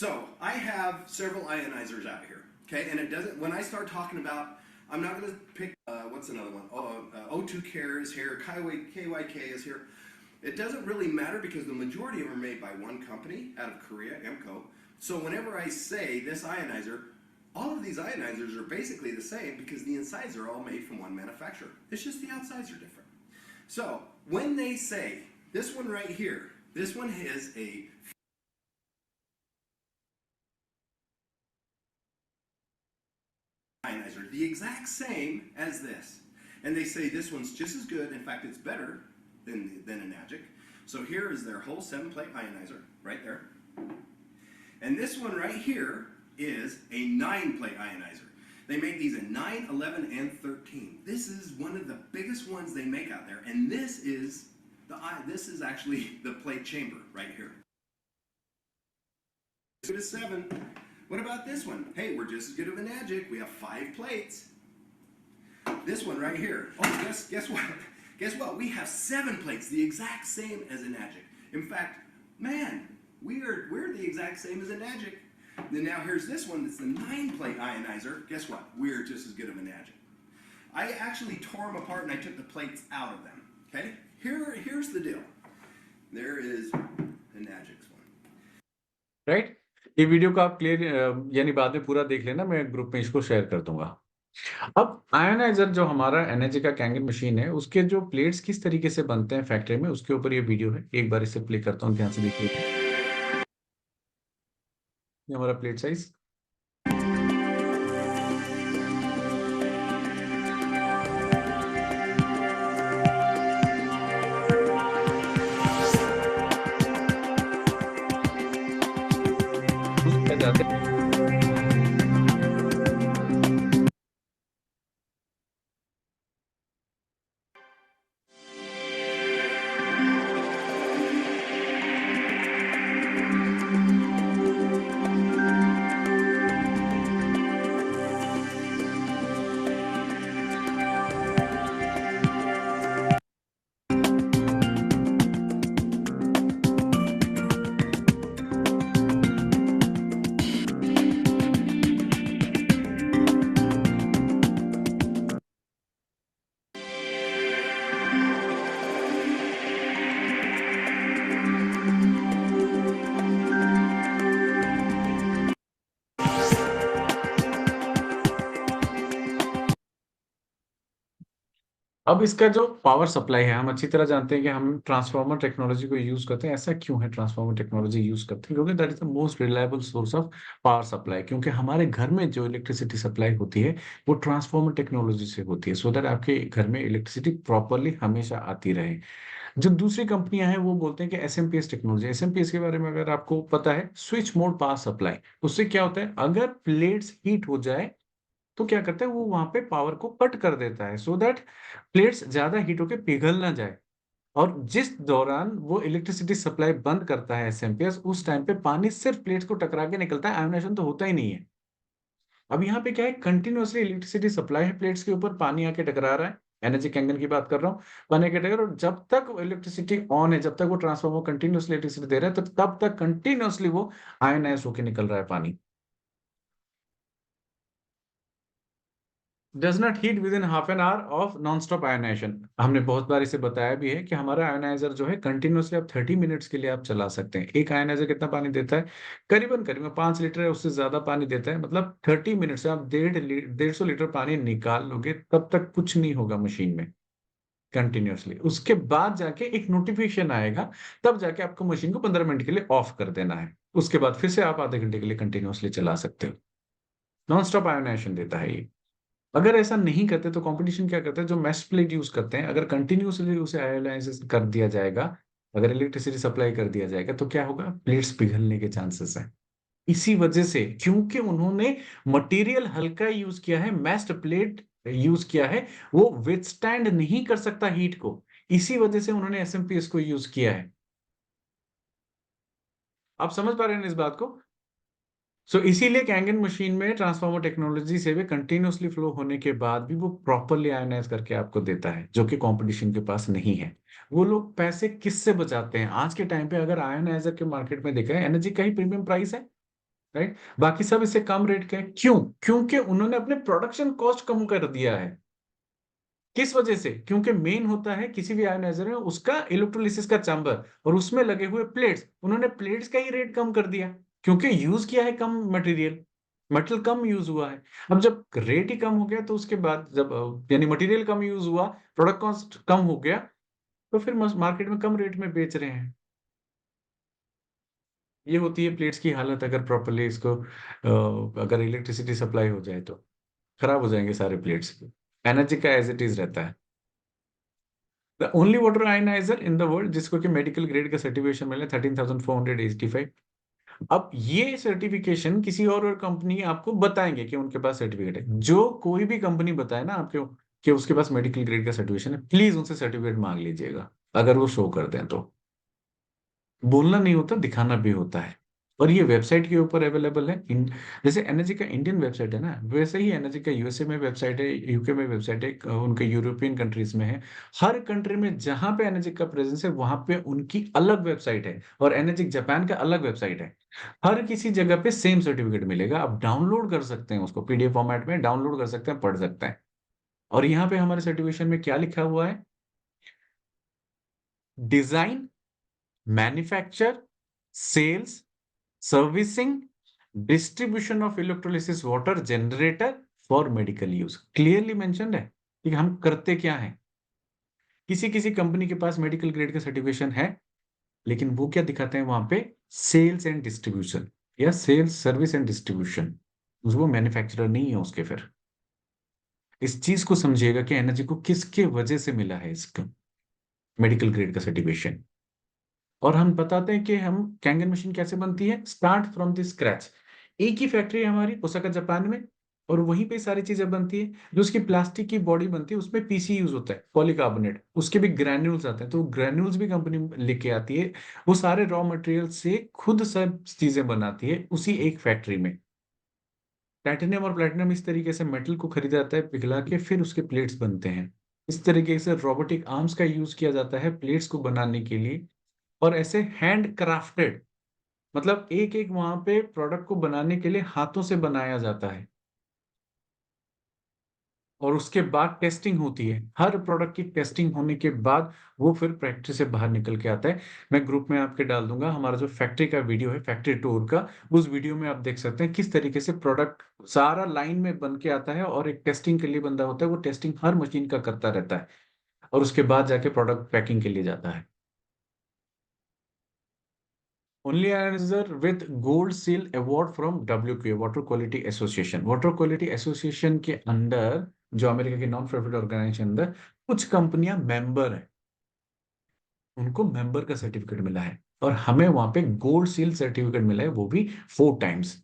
So, I have several ionizers out here, okay? And it doesn't, when I start talking about, I'm not going to pick, what's another one? O2 Care is here, KYK is here. It doesn't really matter because the majority of them are made by one company out of Korea, EMCO. So whenever I say this ionizer, all of these ionizers are basically the same because the insides are all made from one manufacturer. It's just the outsides are different. So when they say, this one right here, this one is a ionizer, the exact same as this. And they say this one's just as good, in fact it's better than Enagic. So here is their whole 7-plate ionizer, right there. And this one right here is a 9-plate ionizer. They make these in 9, 11, and 13. This is one of the biggest ones they make out there, and this is actually the plate chamber right here. Good as 7. What about this one? Hey, we're just as good of Enagic. We have 5 plates. This one right here. Oh, guess what? Guess what? We have 7 plates, the exact same as Enagic. In fact, man, we're the exact same as Enagic. Then now here's this one that's the 9-plate ionizer. Guess what? We're just as good of Enagic. I actually tore them apart and I took the plates out of them. Okay? Here's the deal. There is Enagic's one. Right, ये video को आप clear यानी बाद में पूरा देख लेना, मैं ग्रुप में इसको शेयर कर दूंगा। अब आयोनाइजर जो हमारा एनर्जी का कैंगन मशीन है, उसके जो प्लेट्स किस तरीके से बनते हैं फैक्ट्री में, उसके ऊपर ये वीडियो है। एक बार इसे प्ले करता हूँ, ध्यान से देखिए। ये हमारा प्लेट साइज। जाते हैं अब इसका जो पावर सप्लाई है, हम अच्छी तरह जानते हैं कि हम ट्रांसफार्मर टेक्नोलॉजी को यूज करते हैं। ऐसा क्यों है ट्रांसफार्मर टेक्नोलॉजी यूज करते हैं? क्योंकि that is the most reliable source of power supply. क्योंकि हमारे घर में जो इलेक्ट्रिसिटी सप्लाई होती है वो ट्रांसफार्मर टेक्नोलॉजी से होती है, सो दैट आपके घर में इलेक्ट्रिसिटी प्रॉपरली हमेशा आती रहे। जो दूसरी कंपनियां हैं वो बोलते हैं कि एसएमपीएस टेक्नोलॉजी। एसएमपीएस के बारे में अगर आपको पता है, स्विच मोड पावर सप्लाई। उससे क्या होता है, अगर प्लेट्स हीट हो जाए तो क्या करता है, वो वहां पे पावर को कट कर देता है, सो दैट प्लेट्स ज्यादा हीट होके पिघल ना जाए। और जिस दौरान वो इलेक्ट्रिसिटी सप्लाई बंद करता है एसएमपीएस, उस टाइम पे पानी सिर्फ प्लेट्स को टकरा के निकलता है, आयोनाइजेशन तो होता ही नहीं है। अब यहाँ पे क्या है, कंटिन्यूअसली इलेक्ट्रिसिटी सप्लाई है, प्लेट्स के ऊपर पानी आके टकरा रहा है। एनर्जी कैंगन की बात कर रहा हूँ। पानी आके टकरा, और जब तक इलेक्ट्रिसिटी ऑन है, जब तक वो ट्रांसफार्मर कंटिन्यूअसली इलेक्ट्रिसिटी दे रहा है, तो तब तक कंटिन्यूअसली वो आयोनाइज होके निकल रहा है पानी। Does not heat within half an hour of non stop ionisation. हमने बहुत बार इसे बताया भी है कि हमारा आयोनाइजर जो है कंटिन्यूअसली आप 30 मिनट्स के लिए आप चला सकते हैं। एक आयोनाइजर कितना पानी देता है? करीबन करीबन 5 लीटर है, उससे ज्यादा पानी देता है। मतलब 30 मिनट से आप 150 लीटर पानी निकाल लोगे, तब तक कुछ नहीं होगा मशीन में कंटिन्यूअसली। उसके बाद जाके एक नोटिफिकेशन आएगा, तब जाके आपको मशीन को 15 मिनट के लिए ऑफ कर देना है। उसके बाद फिर से आप आधे घंटे के लिए कंटिन्यूअसली चला सकते हो। नॉन स्टॉप आयोनाइजेशन देता है ये। अगर ऐसा नहीं करते तो कंपटीशन क्या करता है, जो मेश प्लेट यूज करते हैं, अगर कंटिन्यूअसली उसे आयोनाइज कर दिया जाएगा, अगर इलेक्ट्रिसिटी सप्लाई कर दिया जाएगा, तो क्या होगा, प्लेट्स पिघलने के चांसेस हैं। इसी वजह से, क्योंकि उन्होंने मटेरियल हल्का यूज किया है, मैस्ड प्लेट यूज किया है, वो विथस्टैंड नहीं कर सकता हीट को। इसी वजह से उन्होंने एसएमपीएस को यूज किया है। आप समझ पा रहे हैं इस बात को? इसीलिए कैंगन मशीन में ट्रांसफार्मर टेक्नोलॉजी से भी कंटिन्यूअसली फ्लो होने के बाद भी वो प्रॉपरली आयोनाइज करके आपको देता है, जो कि कंपटीशन के पास नहीं है। वो लोग पैसे किससे बचाते हैं? आज के टाइम पे अगर आयोनाइजर के मार्केट में देखा है, एनर्जी का ही प्रीमियम प्राइस है, राइट? बाकी सब इससे कम रेट का है। क्यों? क्योंकि उन्होंने अपने प्रोडक्शन कॉस्ट कम कर दिया है। किस वजह से? क्योंकि मेन होता है किसी भी आयोनाइजर में उसका इलेक्ट्रोलिसिस का चैम्बर, और उसमें लगे हुए प्लेट्स। उन्होंने प्लेट्स का ही रेट कम कर दिया, क्योंकि यूज किया है कम मटेरियल, मेटल कम यूज हुआ है। अब जब रेट ही कम हो गया, तो उसके बाद जब यानी मटेरियल कम यूज हुआ, प्रोडक्ट कॉस्ट कम हो गया, तो फिर मार्केट में कम रेट में बेच रहे हैं। ये होती है प्लेट्स की हालत, अगर प्रॉपरली इसको अगर इलेक्ट्रिसिटी सप्लाई हो जाए तो खराब हो जाएंगे सारे प्लेट्स। एनर्जी का एज इट इज रहता है। The only water ioniser in the world जिसको कि मेडिकल ग्रेड का सर्टिफिकेशन मिला, 13,485। अब ये सर्टिफिकेशन किसी और कंपनी आपको बताएंगे कि उनके पास सर्टिफिकेट है। जो कोई भी कंपनी बताए ना आपको कि उसके पास मेडिकल ग्रेड का सर्टिफिकेशन है, प्लीज उनसे सर्टिफिकेट मांग लीजिएगा। अगर वो शो कर दें तो। बोलना नहीं होता, दिखाना भी होता है। और ये वेबसाइट के ऊपर अवेलेबल है। जैसे एनर्जी का इंडियन वेबसाइट है ना, वैसे ही एनर्जी का यूएसए में वेबसाइट है, यूके में वेबसाइट है, उनके यूरोपियन कंट्रीज में है। हर कंट्री में जहां पे एनर्जी का प्रेजेंस है, वहां पे उनकी अलग वेबसाइट है, और एनर्जी जापान का अलग वेबसाइट है। हर किसी जगह पे सेम सर्टिफिकेट मिलेगा, आप डाउनलोड कर सकते हैं उसको, पीडीएफ फॉर्मेट में डाउनलोड कर सकते हैं, पढ़ सकते हैं। और यहाँ पे हमारे सर्टिफिकेशन में क्या लिखा हुआ है? Design, manufacture, sales, servicing, distribution of electrolysis water generator for medical use, clearly mentioned है कि हम करते क्या हैं। किसी किसी कंपनी के पास मेडिकल ग्रेड का सर्टिफिकेशन है, लेकिन वो क्या दिखाते हैं वहां पे? सेल्स एंड डिस्ट्रीब्यूशन, या सेल्स सर्विस एंड डिस्ट्रीब्यूशन। वो मैन्युफैक्चरर नहीं है उसके। फिर इस चीज को समझिएगा कि एनर्जी को किसके वजह से मिला है इसका मेडिकल ग्रेड का सर्टिफिकेशन। और हम बताते हैं कि हम कैंगन मशीन कैसे बनती है, स्टार्ट फ्रॉम द स्क्रैच। एक ही फैक्ट्री है हमारी ओसाका जापान में, और वहीं पे सारी चीजें बनती है। जो उसकी प्लास्टिक की बॉडी बनती है, उसमें पीसी यूज होता है, पॉलीकार्बोनेट। उसके भी ग्रैन्यूल्स आते हैं, तो ग्रैन्यूल्स भी कंपनी लेके आती है। वो सारे रॉ मटेरियल से खुद सब चीजें बनाती है उसी एक फैक्ट्री में। टाइटेनियम और प्लेटिनम इस तरीके से मेटल को खरीदा जाता है, पिघला के फिर उसके प्लेट्स बनते हैं। इस तरीके से रोबोटिक आर्म्स का यूज किया जाता है प्लेट्स को बनाने के लिए। और ऐसे हैंड क्राफ्टेड, मतलब एक एक वहां पे प्रोडक्ट को बनाने के लिए हाथों से बनाया जाता है। और उसके बाद टेस्टिंग होती है, हर प्रोडक्ट की टेस्टिंग होने के बाद वो फिर फैक्ट्री से बाहर निकल के आता है। मैं ग्रुप में आपके डाल दूंगा हमारा जो फैक्ट्री का वीडियो है, फैक्ट्री टूर का। उस वीडियो में आप देख सकते हैं किस तरीके से प्रोडक्ट सारा लाइन में बन के आता है, और एक टेस्टिंग के लिए बंदा होता है, वो टेस्टिंग हर मशीन का करता रहता है। और उसके बाद जाके प्रोडक्ट पैकिंग के लिए जाता है। Only ioniser with gold seal award from WQA, water quality association. Water quality association के अंदर, जो अमेरिका के नॉन प्रॉफिट ऑर्गेनाइजेशन अंदर, कुछ कंपनियां मेंबर है, उनको मेंबर का सर्टिफिकेट मिला है, और हमें वहां पे गोल्ड सील सर्टिफिकेट मिला है, वो भी 4 टाइम्स।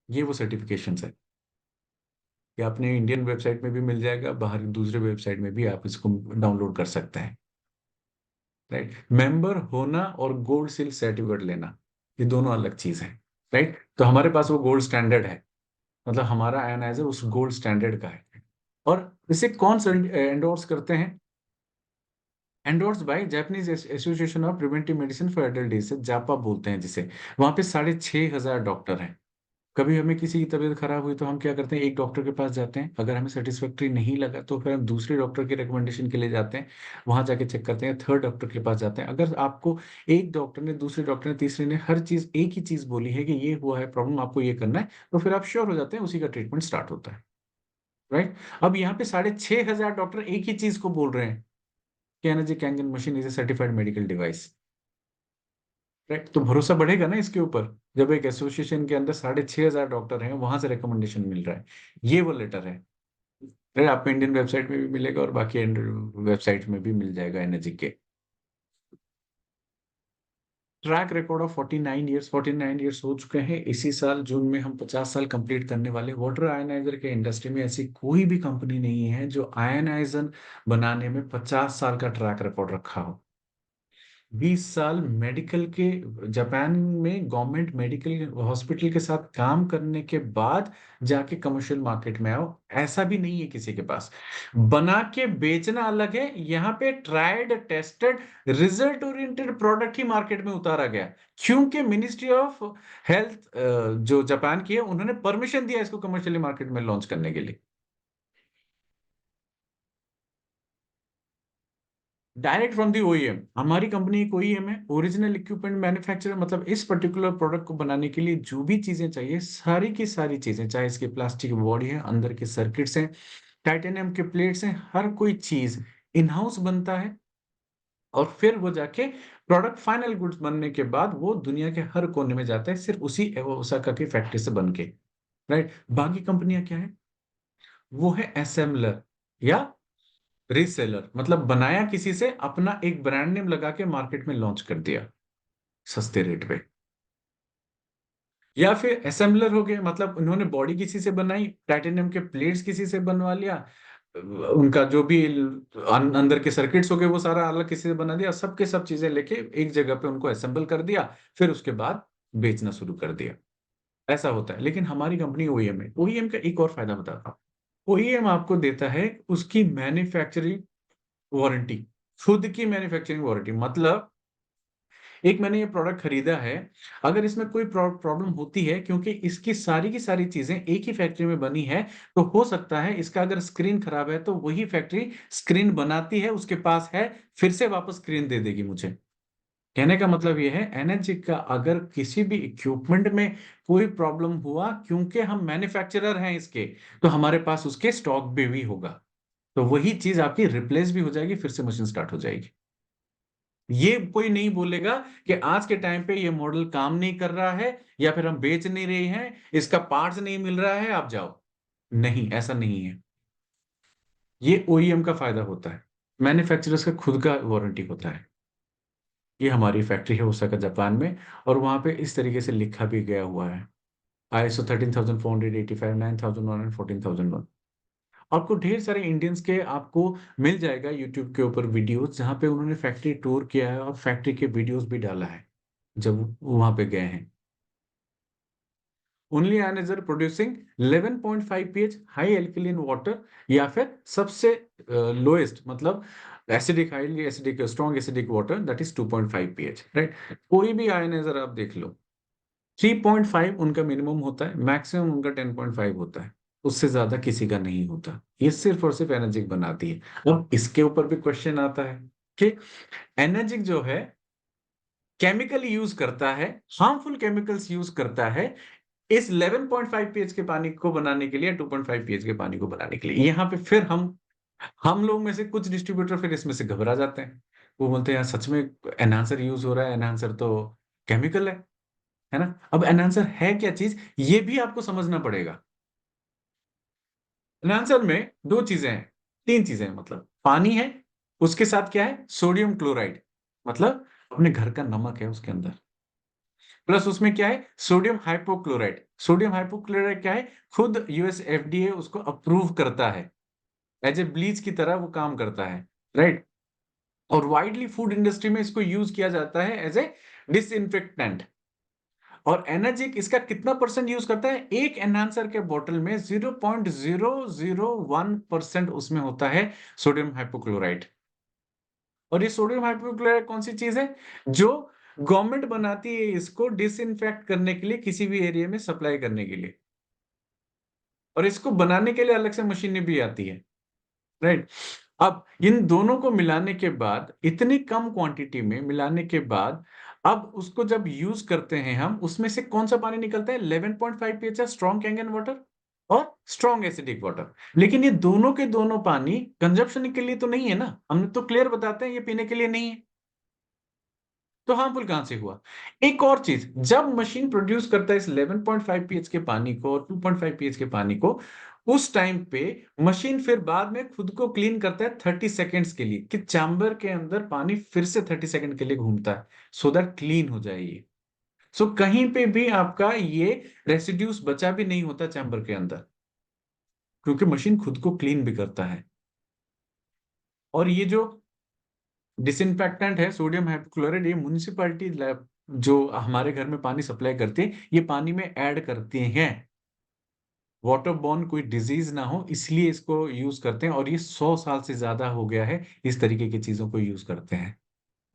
ये वो सर्टिफिकेशन है। ये अपने इंडियन वेबसाइट में भी मिल जाएगा, बाहर दूसरे वेबसाइट में भी आप इसको डाउनलोड कर सकते हैं। राइट, मेंबर होना और गोल्ड सील सर्टिफिकेट लेना, ये दोनों अलग चीज है। राइट, तो हमारे पास वो गोल्ड स्टैंडर्ड है, मतलब हमारा आयनाइजर उस गोल्ड स्टैंडर्ड का है। और इसे कौन एंडोर्स करते हैं? Endorse by Japanese association of preventive medicine for adult age, जापा बोलते हैं जिसे। वहां पे 6,500 डॉक्टर हैं। कभी हमें किसी की तबीयत खराब हुई तो हम क्या करते हैं, एक डॉक्टर के पास जाते हैं, अगर हमें सेटिस्फैक्ट्री नहीं लगा तो फिर हम दूसरे डॉक्टर के रिकमेंडेशन के लिए जाते हैं, वहां जाके चेक करते हैं, थर्ड डॉक्टर के पास जाते हैं। अगर आपको एक डॉक्टर ने, दूसरे डॉक्टर ने, तीसरे ने हर चीज एक ही चीज बोली है कि ये हुआ है प्रॉब्लम, आपको ये करना है, तो फिर आप श्योर हो जाते हैं, उसी का ट्रीटमेंट स्टार्ट होता है। राइट, अब यहाँ पे 6,500 डॉक्टर एक ही चीज को बोल रहे हैं कि energy Kangen machine is a certified medical device. Right, तो भरोसा बढ़ेगा ना इसके ऊपर, जब एक एसोसिएशन के अंदर 6,500 डॉक्टर हैं, वहां से रिकमेंडेशन मिल रहा है। ये वो लेटर है। राइट, आपको इंडियन वेबसाइट में भी मिलेगा और बाकी वेबसाइट में भी मिल जाएगा एनर्जी के। Track record of 49 years, 49 years हो चुके हैं। इसी साल जून में हम 50 साल कंप्लीट करने वाले। वाटर आयनाइजर के इंडस्ट्री में ऐसी कोई भी कंपनी नहीं है जो आयनाइजर बनाने में 50 साल का ट्रैक रिकॉर्ड रखा हो। 20 साल मेडिकल के, जापान में गवर्नमेंट मेडिकल हॉस्पिटल के साथ काम करने के बाद जाके कमर्शियल मार्केट में आओ, ऐसा भी नहीं है किसी के पास। बना के बेचना अलग है, यहाँ पे tried tested result oriented product ही मार्केट में उतारा गया, क्योंकि मिनिस्ट्री ऑफ हेल्थ जो जापान की है, उन्होंने परमिशन दिया इसको कमर्शियली मार्केट में लॉन्च करने के लिए। Direct from the OEM. हमारी कंपनी एक ओईएम है, ओरिजिनल इक्विपमेंट मैन्युफैक्चरर, मतलब इस पर्टिकुलर प्रोडक्ट को बनाने के लिए जो भी चीजें चाहिए, सारी की सारी चीजें, चाहे इसकी प्लास्टिक बॉडी है, अंदर के सर्किट्स हैं, टाइटेनियम के प्लेट्स हैं, हर कोई चीज इन हाउस बनता है। और फिर वो जाके प्रोडक्ट फाइनल गुड्स बनने के बाद वो दुनिया के हर कोने में जाता है, सिर्फ उसी ओसाका की फैक्ट्री से बन के। राइट, बाकी कंपनियां क्या है, वो है असेंबलर या रीसेलर, मतलब बनाया किसी से, अपना एक ब्रांड नेम लगा के मार्केट में लॉन्च कर दिया सस्ते रेट पे। या फिर असेंबलर हो गए, मतलब उन्होंने बॉडी किसी से बनाई, टाइटेनियम के प्लेट्स किसी से बनवा लिया, उनका जो भी अंदर के सर्किट्स हो गए वो सारा अलग किसी से बना दिया, सबके सब चीजें लेके एक जगह पे उनको असेंबल कर दिया, फिर उसके बाद बेचना शुरू कर दिया। ऐसा होता है। लेकिन हमारी कंपनी ओईएम है। ओईएम का एक और फायदा बताता हूँ। ओईएम आपको देता है उसकी मैन्युफैक्चरिंग वारंटी, खुद की मैन्युफैक्चरिंग वारंटी। मतलब एक मैंने ये प्रोडक्ट खरीदा है, अगर इसमें कोई प्रॉब्लम होती है, क्योंकि इसकी सारी की सारी चीजें एक ही फैक्ट्री में बनी है, तो हो सकता है इसका अगर स्क्रीन खराब है तो वही फैक्ट्री स्क्रीन बनाती है, उसके पास है, फिर से वापस स्क्रीन दे देगी मुझे। कहने का मतलब ये है, एनर्जी का अगर किसी भी इक्विपमेंट में कोई प्रॉब्लम हुआ, क्योंकि हम मैन्युफैक्चरर हैं इसके, तो हमारे पास उसके स्टॉक भी होगा, तो वही चीज आपकी रिप्लेस भी हो जाएगी, फिर से मशीन स्टार्ट हो जाएगी। ये कोई नहीं बोलेगा कि आज के टाइम पे ये मॉडल काम नहीं कर रहा है, या फिर हम बेच नहीं रहे हैं, इसका पार्ट्स नहीं मिल रहा है, आप जाओ। नहीं, ऐसा नहीं है। ये ओईएम का फायदा होता है, मैन्युफैक्चरर्स का खुद का वारंटी होता है। ये हमारी फैक्ट्री है ओसाका जापान में, और वहां पे इस तरीके से लिखा भी गया हुआ है, ISO 13485, 9001, 14001। आपको ढेर सारे इंडियंस के आपको मिल जाएगा यूट्यूब के ऊपर वीडियोस, जहां पे उन्होंने फैक्ट्री टूर किया है और फैक्ट्री के वीडियोस भी डाला है जब वो वहां पे गए हैं। Only ionizer producing 11.5 pH high alkaline water, या फिर सबसे लोएस्ट, मतलब acidic, highly acidic, strong acidic water, that is 2.5 pH। Right, कोई भी आयनाइजर आप देख लो, 3.5 उनका मिनिमम होता है, मैक्सिमम उनका 10.5 होता है, उससे ज्यादा किसी का नहीं होता। ये सिर्फ और सिर्फ एनर्जिक बनाती है। अब इसके ऊपर भी क्वेश्चन आता है कि एनर्जिक जो है केमिकल यूज करता है, हार्मफुल केमिकल्स यूज करता है इस 11.5 pH के पानी को बनाने के लिए, 2.5 pH के पानी को बनाने के लिए। यहाँ पे फिर हम हम लोग में से कुछ डिस्ट्रीब्यूटर फिर इसमें से घबरा जाते हैं। वो बोलते हैं यार सच में एनहांसर यूज़ हो रहा है, एनहांसर तो केमिकल है ना? अब एनहांसर है क्या चीज़, ये भी आपको समझना पड़ेगा। एनहांसर में 2 चीज़ें हैं, 3 चीज़ें हैं मतलब, पानी है, उसके साथ क्या है? सोडियम क्लोराइड, मतलब अपने घर का नमक है उसके अंदर। प्लस उसमें क्या है? Sodium hypochlorite. सोडियम हाइपोक्लोराइट क्या है? खुद यूएस एफडीए उसको अप्रूव करता है। एज़ ए ब्लीच की तरह वो काम करता है, राइट? और वाइडली फूड इंडस्ट्री में इसको यूज़ किया जाता है एज़ ए डिसइन्फेक्टेंट। और एनर्जिक इसका कितना परसेंट यूज़ करता है? एक एनहांसर के बॉटल में 0.001% उसमें होता है सोडियम हाइपोक्लोराइट। और ये सोडियम हाइपोक्लोराइट कौन-सी चीज़ है? जो गवर्नमेंट बनाती है इसको डिसइन्फेक्ट करने के लिए किसी भी एरिया में सप्लाई करने के लिए। और इसको बनाने के लिए अलग से मशीनें भी आती हैं, राइट? अब इन दोनों को मिलाने के बाद, इतनी कम क्वांटिटी में मिलाने के बाद, अब उसको जब यूज़ करते हैं हम, उसमें से कौन-सा पानी निकलता है? 11.5 पीएच स्ट्रॉन्ग कैंगन वाटर और स्ट्रॉन्ग एसिडिक वाटर। लेकिन ये दोनों के दोनों पानी कंजम्पशन के लिए तो नहीं है ना, हमने तो क्लियर बताते हैं ये पीने के लिए नहीं है। तो हार्मफुल कहाँ से हुआ? एक और चीज़, जब मशीन प्रोड्यूस करता है इस 11.5 पीएच के पानी को और 2.5 पीएच के पानी को, उस टाइम पे मशीन फिर बाद में खुद को क्लीन करता है 30 सेकंड्स के लिए कि चैम्बर के अंदर पानी फिर से 30 सेकंड के लिए घूमता है, सो दैट क्लीन हो जाए ये। सो कहीं पे भी आपका ये रेसिड्यूज बचा भी नहीं होता चैम्बर के अंदर, क्योंकि मशीन खुद को क्लीन भी करता है। और ये जो डिसइन्फेक्टेंट है सोडियम हाइपोक्लोराइड, ये म्युनिसिपैलिटी लैब जो हमारे घर में पानी सप्लाई करती है, ये पानी में ऐड करते हैं। वाटर बॉर्न कोई डिजीज ना हो इसलिए इसको यूज करते हैं, और ये 100 साल से ज्यादा हो गया है इस तरीके की चीजों को यूज करते हैं।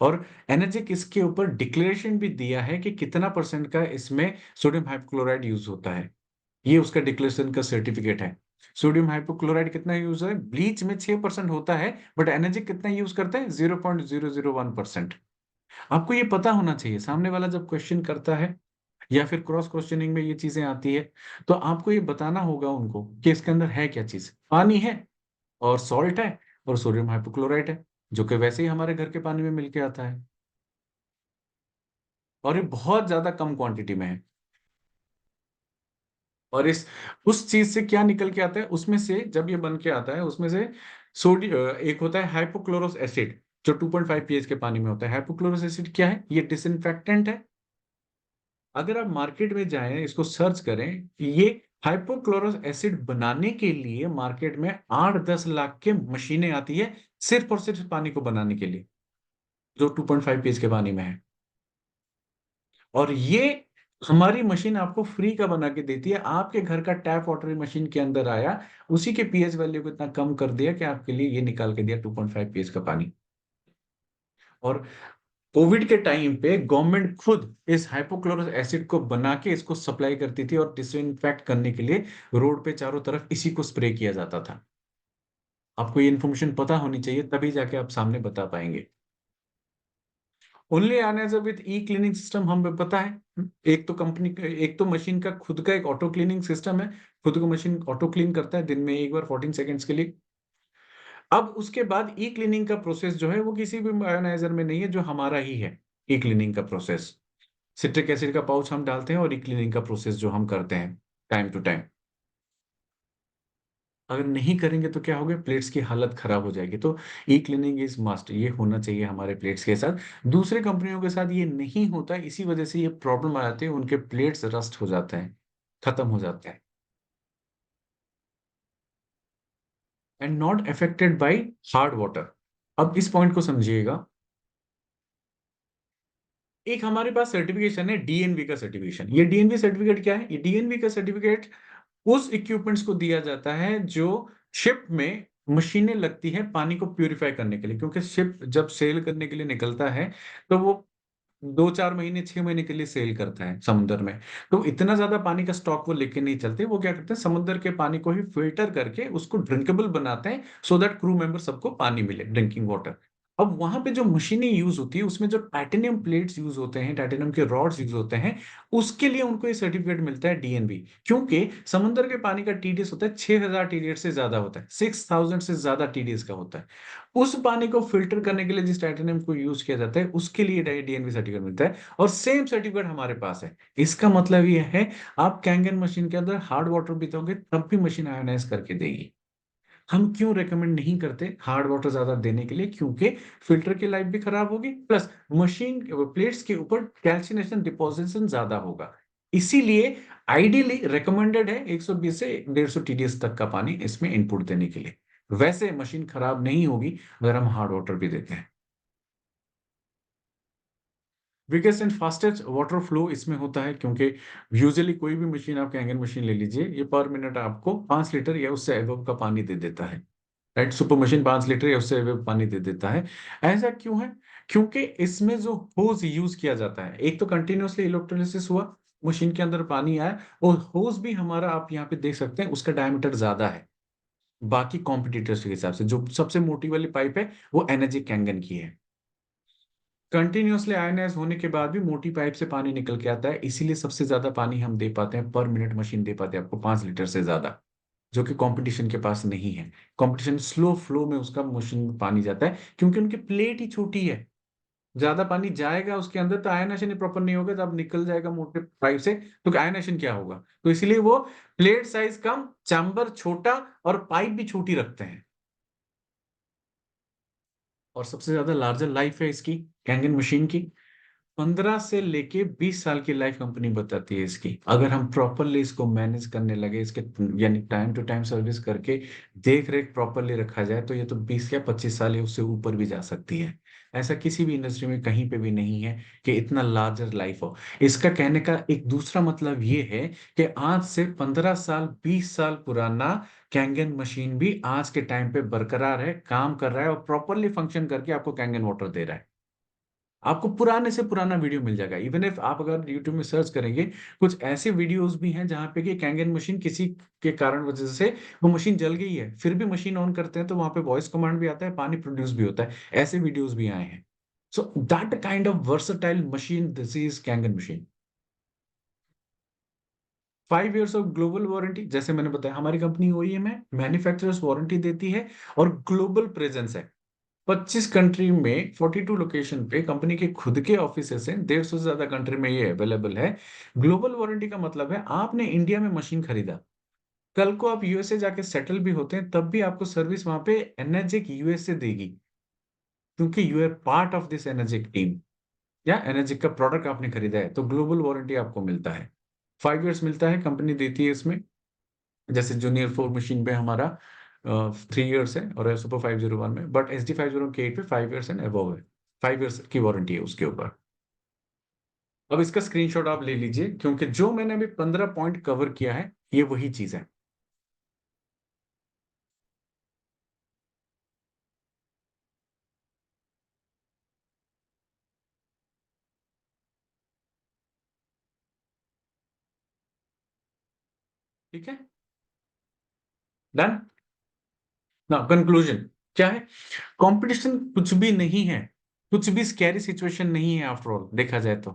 और एनर्जिक इसके ऊपर डिक्लेरेशन भी दिया है कि कितना परसेंट का इसमें सोडियम हाइपोक्लोराइड यूज होता है। ये उसका डिक्लेरेशन का सर्टिफिकेट है। सोडियम हाइपोक्लोराइड कितना यूज है? ब्लीच में 6% होता है, बट एनर्जिक कितना यूज करता है? 0.001%। आपको ये पता होना चाहिए, सामने वाला जब क्वेश्चन करता है या फिर क्रॉस क्वेश्चनिंग में ये चीजें आती है, तो आपको ये बताना होगा उनको कि इसके अंदर है क्या चीज। पानी है और सॉल्ट है और सोडियम हाइपोक्लोराइट है, जो कि वैसे ही हमारे घर के पानी में मिलके आता है, और ये बहुत ज्यादा कम क्वांटिटी में है। और इस उस चीज से क्या निकल के आता है, उसमें से जब ये बन के आता है उसमें से एक होता है हाइपोक्लोरस एसिड, जो 2.5 पीएच के पानी में होता है। हाइपोक्लोरस एसिड क्या है? ये डिसइंफेक्टेंट है। अगर आप मार्केट में जाएं, इसको सर्च करें, ये हाइपोक्लोरस एसिड बनाने के लिए मार्केट में 8-10 लाख के मशीनें आती है, सिर्फ और सिर्फ पानी को बनाने के लिए, जो 2.5 पीएच के पानी में है। और ये हमारी मशीन आपको फ्री का बना के देती है। आपके घर का टैप वाटर मशीन के अंदर आया, उसी के पीएच वैल्यू को इतना कम कर दिया कि आपके लिए ये निकाल के दिया 2.5 पीएच का पानी। और कोविड के टाइम पे गवर्नमेंट खुद इस हाइपोक्लोरस एसिड को बना के इसको सप्लाई करती थी, और डिसइंफेक्ट करने के लिए रोड पे चारों तरफ इसी को स्प्रे किया जाता था। आपको ये इन्फॉर्मेशन पता होनी चाहिए, तभी जाके आप सामने बता पाएंगे। Only ionizer with E cleaning system हमें पता है। एक तो मशीन का खुद का एक ऑटो क्लीनिंग सिस्टम है, खुद को मशीन ऑटो क्लीन करता है दिन में एक बार 14 सेकंड्स के लिए। अब उसके बाद ई क्लीनिंग का प्रोसेस जो है वो किसी भी आयोनाइजर में नहीं है, जो हमारा ही है ई क्लीनिंग का प्रोसेस। सिट्रिक एसिड का पाउच हम डालते हैं और ई क्लीनिंग का प्रोसेस जो हम करते हैं टाइम टू टाइम। अगर नहीं करेंगे तो क्या होगा? प्लेट्स की हालत खराब हो जाएगी। तो ई क्लीनिंग इज मस्ट, ये होना चाहिए हमारे प्लेट्स के साथ। दूसरे कंपनियों के साथ ये नहीं होता, इसी वजह से ये प्रॉब्लम आ जाती है, उनके प्लेट्स रस्ट हो जाते हैं, खत्म हो जाते हैं। And not affected by hard water. अब इस पॉइंट को समझिएगा। एक हमारे पास सर्टिफिकेशन है डीएनवी का सर्टिफिकेशन। ये डीएनवी सर्टिफिकेट क्या है? ये डीएनवी का सर्टिफिकेट उस इक्विपमेंट्स को दिया जाता है जो शिप में मशीनें लगती है पानी को प्यूरिफाई करने के लिए, क्योंकि शिप जब सेल करने के लिए निकलता है तो वो 2-4 महीने 6 महीने के लिए सेल करता है समुद्र में। तो इतना ज्यादा पानी का स्टॉक वो लेके नहीं चलते, वो क्या करते हैं समुद्र के पानी को ही फिल्टर करके उसको ड्रिंकेबल बनाते हैं, सो दैट क्रू मेंबर सबको पानी मिले, ड्रिंकिंग वाटर। अब वहां पे जो मशीनें यूज होती है उसमें जो टाइटेनियम प्लेट्स यूज होते हैं, टाइटेनियम के रॉड्स यूज होते हैं, उसके लिए उनको ये सर्टिफिकेट मिलता है डीएनबी। क्योंकि समुद्र के पानी का टीडीएस होता है 6000 टीडीएस से ज्यादा होता है, 6000 से ज्यादा टीडीएस का होता है। उस पानी को फिल्टर करने के लिए जिस टाइटेनियम को यूज किया जाता है उसके लिए डीएनबी सर्टिफिकेट मिलता है, और सेम सर्टिफिकेट हमारे पास है। इसका मतलब यह है, आप कैंगन मशीन के अंदर हार्ड वाटर भी दोगे तब भी मशीन आयोनाइज करके देगी। हम क्यों रेकमेंड नहीं करते हार्ड वाटर ज्यादा देने के लिए? क्योंकि फिल्टर की लाइफ भी खराब होगी, प्लस मशीन प्लेट्स के ऊपर कैल्सिनेशन डिपोजिशन ज्यादा होगा। इसीलिए आइडियली रेकमेंडेड है 120 से 150 टीडीएस तक का पानी इसमें इनपुट देने के लिए। वैसे मशीन खराब नहीं होगी अगर हम हार्ड वाटर भी देते हैं। Biggest and fastest water flow इसमें होता है, क्योंकि यूजुअली कोई भी मशीन, आप कैंगन मशीन ले लीजिए, ये पर मिनट आपको 5 लीटर या उससे एबव का पानी दे देता है। राइट, सुपर मशीन 5 लीटर या उससे एबव पानी दे देता है। ऐसा क्यों है? क्योंकि इसमें जो होज यूज किया जाता है, एक तो कंटिन्यूअसली इलेक्ट्रोलिसिस हुआ, मशीन के अंदर पानी आया, और होज भी हमारा आप यहाँ पे देख सकते हैं उसका डायमीटर ज्यादा है बाकी कॉम्पिटिटर्स के हिसाब से। जो सबसे मोटी वाली पाइप है वो एनर्जी कैंगन की है। कंटिन्यूअसली आयनाइज होने के बाद भी मोटी पाइप से पानी निकल के आता है, इसीलिए सबसे ज्यादा पानी हम दे पाते हैं, पर मिनट मशीन दे पाते हैं आपको 5 लीटर से ज्यादा, जो कि कंपटीशन के पास नहीं है। कंपटीशन स्लो फ्लो में उसका मशीन में पानी जाता है, क्योंकि उनकी प्लेट ही छोटी है। ज्यादा पानी जाएगा उसके अंदर तो आयनाइजेशन ही प्रॉपर नहीं होगा, जब निकल जाएगा मोटे पाइप से तो आयनाइजेशन क्या होगा? तो इसलिए वो प्लेट साइज कम, चैम्बर छोटा, और पाइप भी छोटी रखते हैं। और सबसे ज्यादा लार्जर लाइफ है इसकी, कैंगन मशीन की। 15 से लेके 20 साल की लाइफ कंपनी बताती है इसकी, अगर हम प्रॉपरली इसको मैनेज करने लगे, इसके यानी टाइम टू टाइम सर्विस करके देख रेख प्रॉपरली रखा जाए, तो ये तो 20 या 25 साल या उससे ऊपर भी जा सकती है। ऐसा किसी भी इंडस्ट्री में कहीं पे भी नहीं है कि इतना लार्जर लाइफ हो। इसका कहने का एक दूसरा मतलब ये है कि आज से 15 साल 20 साल पुराना कैंगन मशीन भी आज के टाइम पे बरकरार है, काम कर रहा है, और प्रॉपरली फंक्शन करके आपको कैंगन वाटर दे रहा है। आपको पुराने से पुराना वीडियो मिल जाएगा, इवन इफ आप अगर यूट्यूब में सर्च करेंगे, कुछ ऐसे वीडियोस भी हैं जहां पे कि कैंगन मशीन किसी के कारण वजह से वो मशीन जल गई है, फिर भी मशीन ऑन करते हैं तो वहां पे वॉइस कमांड भी आता है, पानी प्रोड्यूस भी होता है। ऐसे वीडियोस भी आए हैं। So that kind of versatile machine, this is Kangen machine. 5 years of global warranty, जैसे मैंने बताया हमारी कंपनी ओईएम है, मैन्युफैक्चरर्स वारंटी देती है, और ग्लोबल प्रेजेंस है। 25 कंट्री में 42 लोकेशन पे कंपनी के खुद के ऑफिस हैं, 150 से ज्यादा कंट्री में ये अवेलेबल है। ग्लोबल वारंटी का मतलब है आपने इंडिया में मशीन खरीदा, कल को आप यूएसए जाके सेटल भी होते हैं तब भी आपको सर्विस वहां पे एनर्जिक यूएसए देगी, क्योंकि you are part of this Energic team, या एनर्जिक का प्रोडक्ट आपने खरीदा है तो ग्लोबल वारंटी आपको मिलता है। 5 years मिलता है, कंपनी देती है इसमें। जैसे जूनियर 4 मशीन पे हमारा 3 years है, और सुपर 501 में, बट SD 508 पे 5 years एंड अबव है। 5 years की वारंटी है उसके ऊपर। अब इसका स्क्रीनशॉट आप ले लीजिए, क्योंकि जो मैंने अभी 15 पॉइंट कवर किया है ये वही चीज है। ठीक है, डन। ना कंक्लूजन क्या है? कंपटीशन कुछ भी नहीं है, कुछ भी स्कैरी सिचुएशन नहीं है, आफ्टर ऑल देखा जाए तो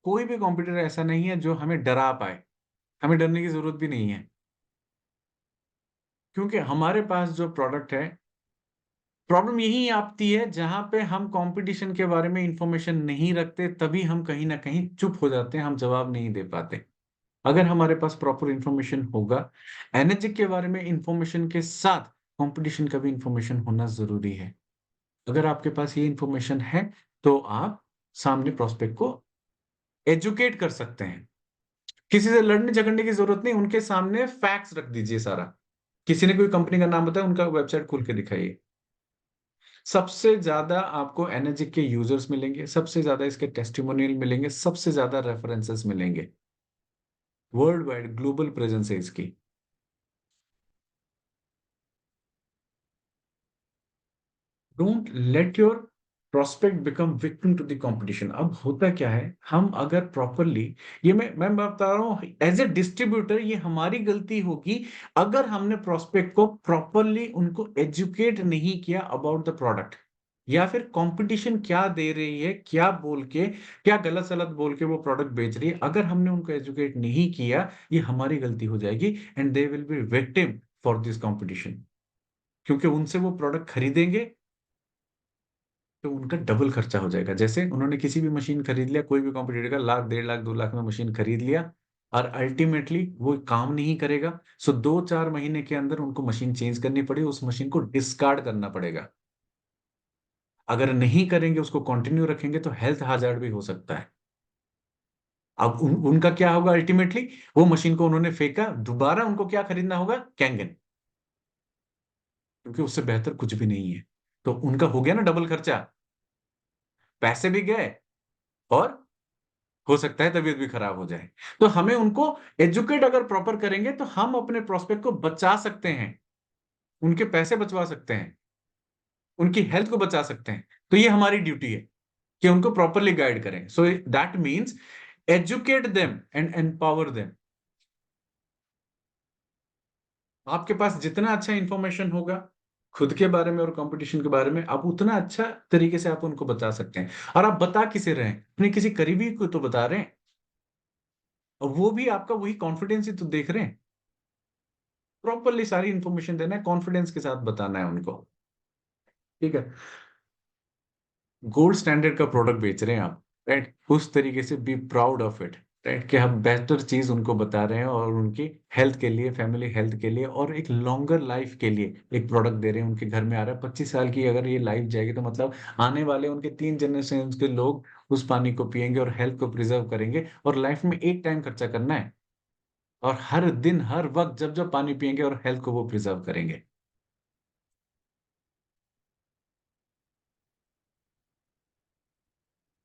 कोई भी कॉम्पिटिटर ऐसा नहीं है जो हमें डरा पाए। हमें डरने की जरूरत भी नहीं है, क्योंकि हमारे पास जो प्रोडक्ट है, प्रॉब्लम यही आती है जहां पे हम कंपटीशन के बारे में इंफॉर्मेशन नहीं रखते, तभी हम कहीं ना कहीं चुप हो जाते हैं, हम जवाब नहीं दे पाते। अगर हमारे पास प्रॉपर इंफॉर्मेशन होगा, एनर्जी के बारे में इंफॉर्मेशन के साथ कंपटीशन का भी इंफॉर्मेशन होना जरूरी है। अगर आपके पास ये इंफॉर्मेशन है तो आप सामने प्रोस्पेक्ट को एजुकेट कर सकते हैं। किसी से लड़ने झगड़ने की जरूरत नहीं, उनके सामने फैक्ट्स रख दीजिए सारा। किसी ने कोई कंपनी का नाम बताया, उनका वेबसाइट खोल के दिखाइए। सबसे ज्यादा आपको एनर्जी के यूजर्स मिलेंगे, सबसे ज्यादा इसके टेस्टिमोनियल मिलेंगे, सबसे ज्यादा रेफरेंसेस मिलेंगे। वर्ल्ड वाइड ग्लोबल प्रेजेंस है इसकी। Don't let your prospect become victim to the competition. अब होता क्या है, हम अगर प्रॉपरली, ये मैं बता रहा हूँ एज ए डिस्ट्रीब्यूटर, ये हमारी गलती होगी अगर हमने प्रोस्पेक्ट को प्रॉपरली उनको एजुकेट नहीं किया अबाउट द प्रोडक्ट, या फिर कंपटीशन क्या दे रही है, क्या बोल के, क्या गलत सलत बोल के वो प्रोडक्ट बेच रही है, अगर हमने उनको एजुकेट नहीं किया, ये हमारी गलती हो जाएगी, and they will be victim for this competition. क्योंकि उनसे वो प्रोडक्ट खरीदेंगे तो उनका डबल खर्चा हो जाएगा। जैसे उन्होंने किसी भी मशीन खरीद लिया, कोई भी कॉम्पिटिटर का, लाख, 1.5 लाख, 2 लाख में मशीन खरीद लिया, और अल्टीमेटली वो काम नहीं करेगा, सो 2-4 महीने के अंदर उनको मशीन चेंज करनी पड़ेगी, उस मशीन को डिस्कार्ड करना पड़ेगा। अगर नहीं करेंगे, उसको कंटिन्यू रखेंगे, तो हेल्थ hazard भी हो सकता है। अब उनका क्या होगा अल्टीमेटली, वो मशीन को उन्होंने फेंका, दोबारा उनको क्या खरीदना होगा, कैंगन, क्योंकि उससे बेहतर कुछ भी नहीं है। तो उनका हो गया ना डबल खर्चा, पैसे भी गए, और हो सकता है तबीयत भी खराब हो जाए। तो हमें उनको एजुकेट अगर प्रॉपर करेंगे, तो हम अपने प्रोस्पेक्ट को बचा सकते हैं, उनके पैसे बचवा सकते हैं, उनकी हेल्थ को बचा सकते हैं। तो ये हमारी ड्यूटी है कि उनको प्रॉपरली गाइड करें। So that means educate them and empower them. आपके पास जितना अच्छा इंफॉर्मेशन होगा खुद के बारे में और कंपटीशन के बारे में, आप उतना अच्छा तरीके से आप उनको बता सकते हैं। और आप बता किसे रहे हैं, अपने किसी करीबी को तो बता रहे हैं, और वो भी आपका वही कॉन्फिडेंस ही तो देख रहे हैं। प्रॉपरली सारी इंफॉर्मेशन देना है, कॉन्फिडेंस के साथ बताना है उनको। ठीक है। गोल्ड स्टैंडर्ड का प्रोडक्ट बेच रहे हैं आप, राइट, उस तरीके से be proud of it, right, कि हम बेहतर चीज उनको बता रहे हैं, और उनकी हेल्थ के लिए, फैमिली हेल्थ के लिए, और एक लॉन्गर लाइफ के लिए एक प्रोडक्ट दे रहे हैं। उनके घर में आ रहा है 25 साल की अगर ये लाइफ जाएगी, तो मतलब आने वाले उनके 3 जनरेशन के लोग उस पानी को पियेंगे और हेल्थ को प्रिजर्व करेंगे, और लाइफ में एक टाइम खर्चा करना है, और हर दिन हर वक्त जब जब पानी पियेंगे और हेल्थ को वो प्रिजर्व करेंगे।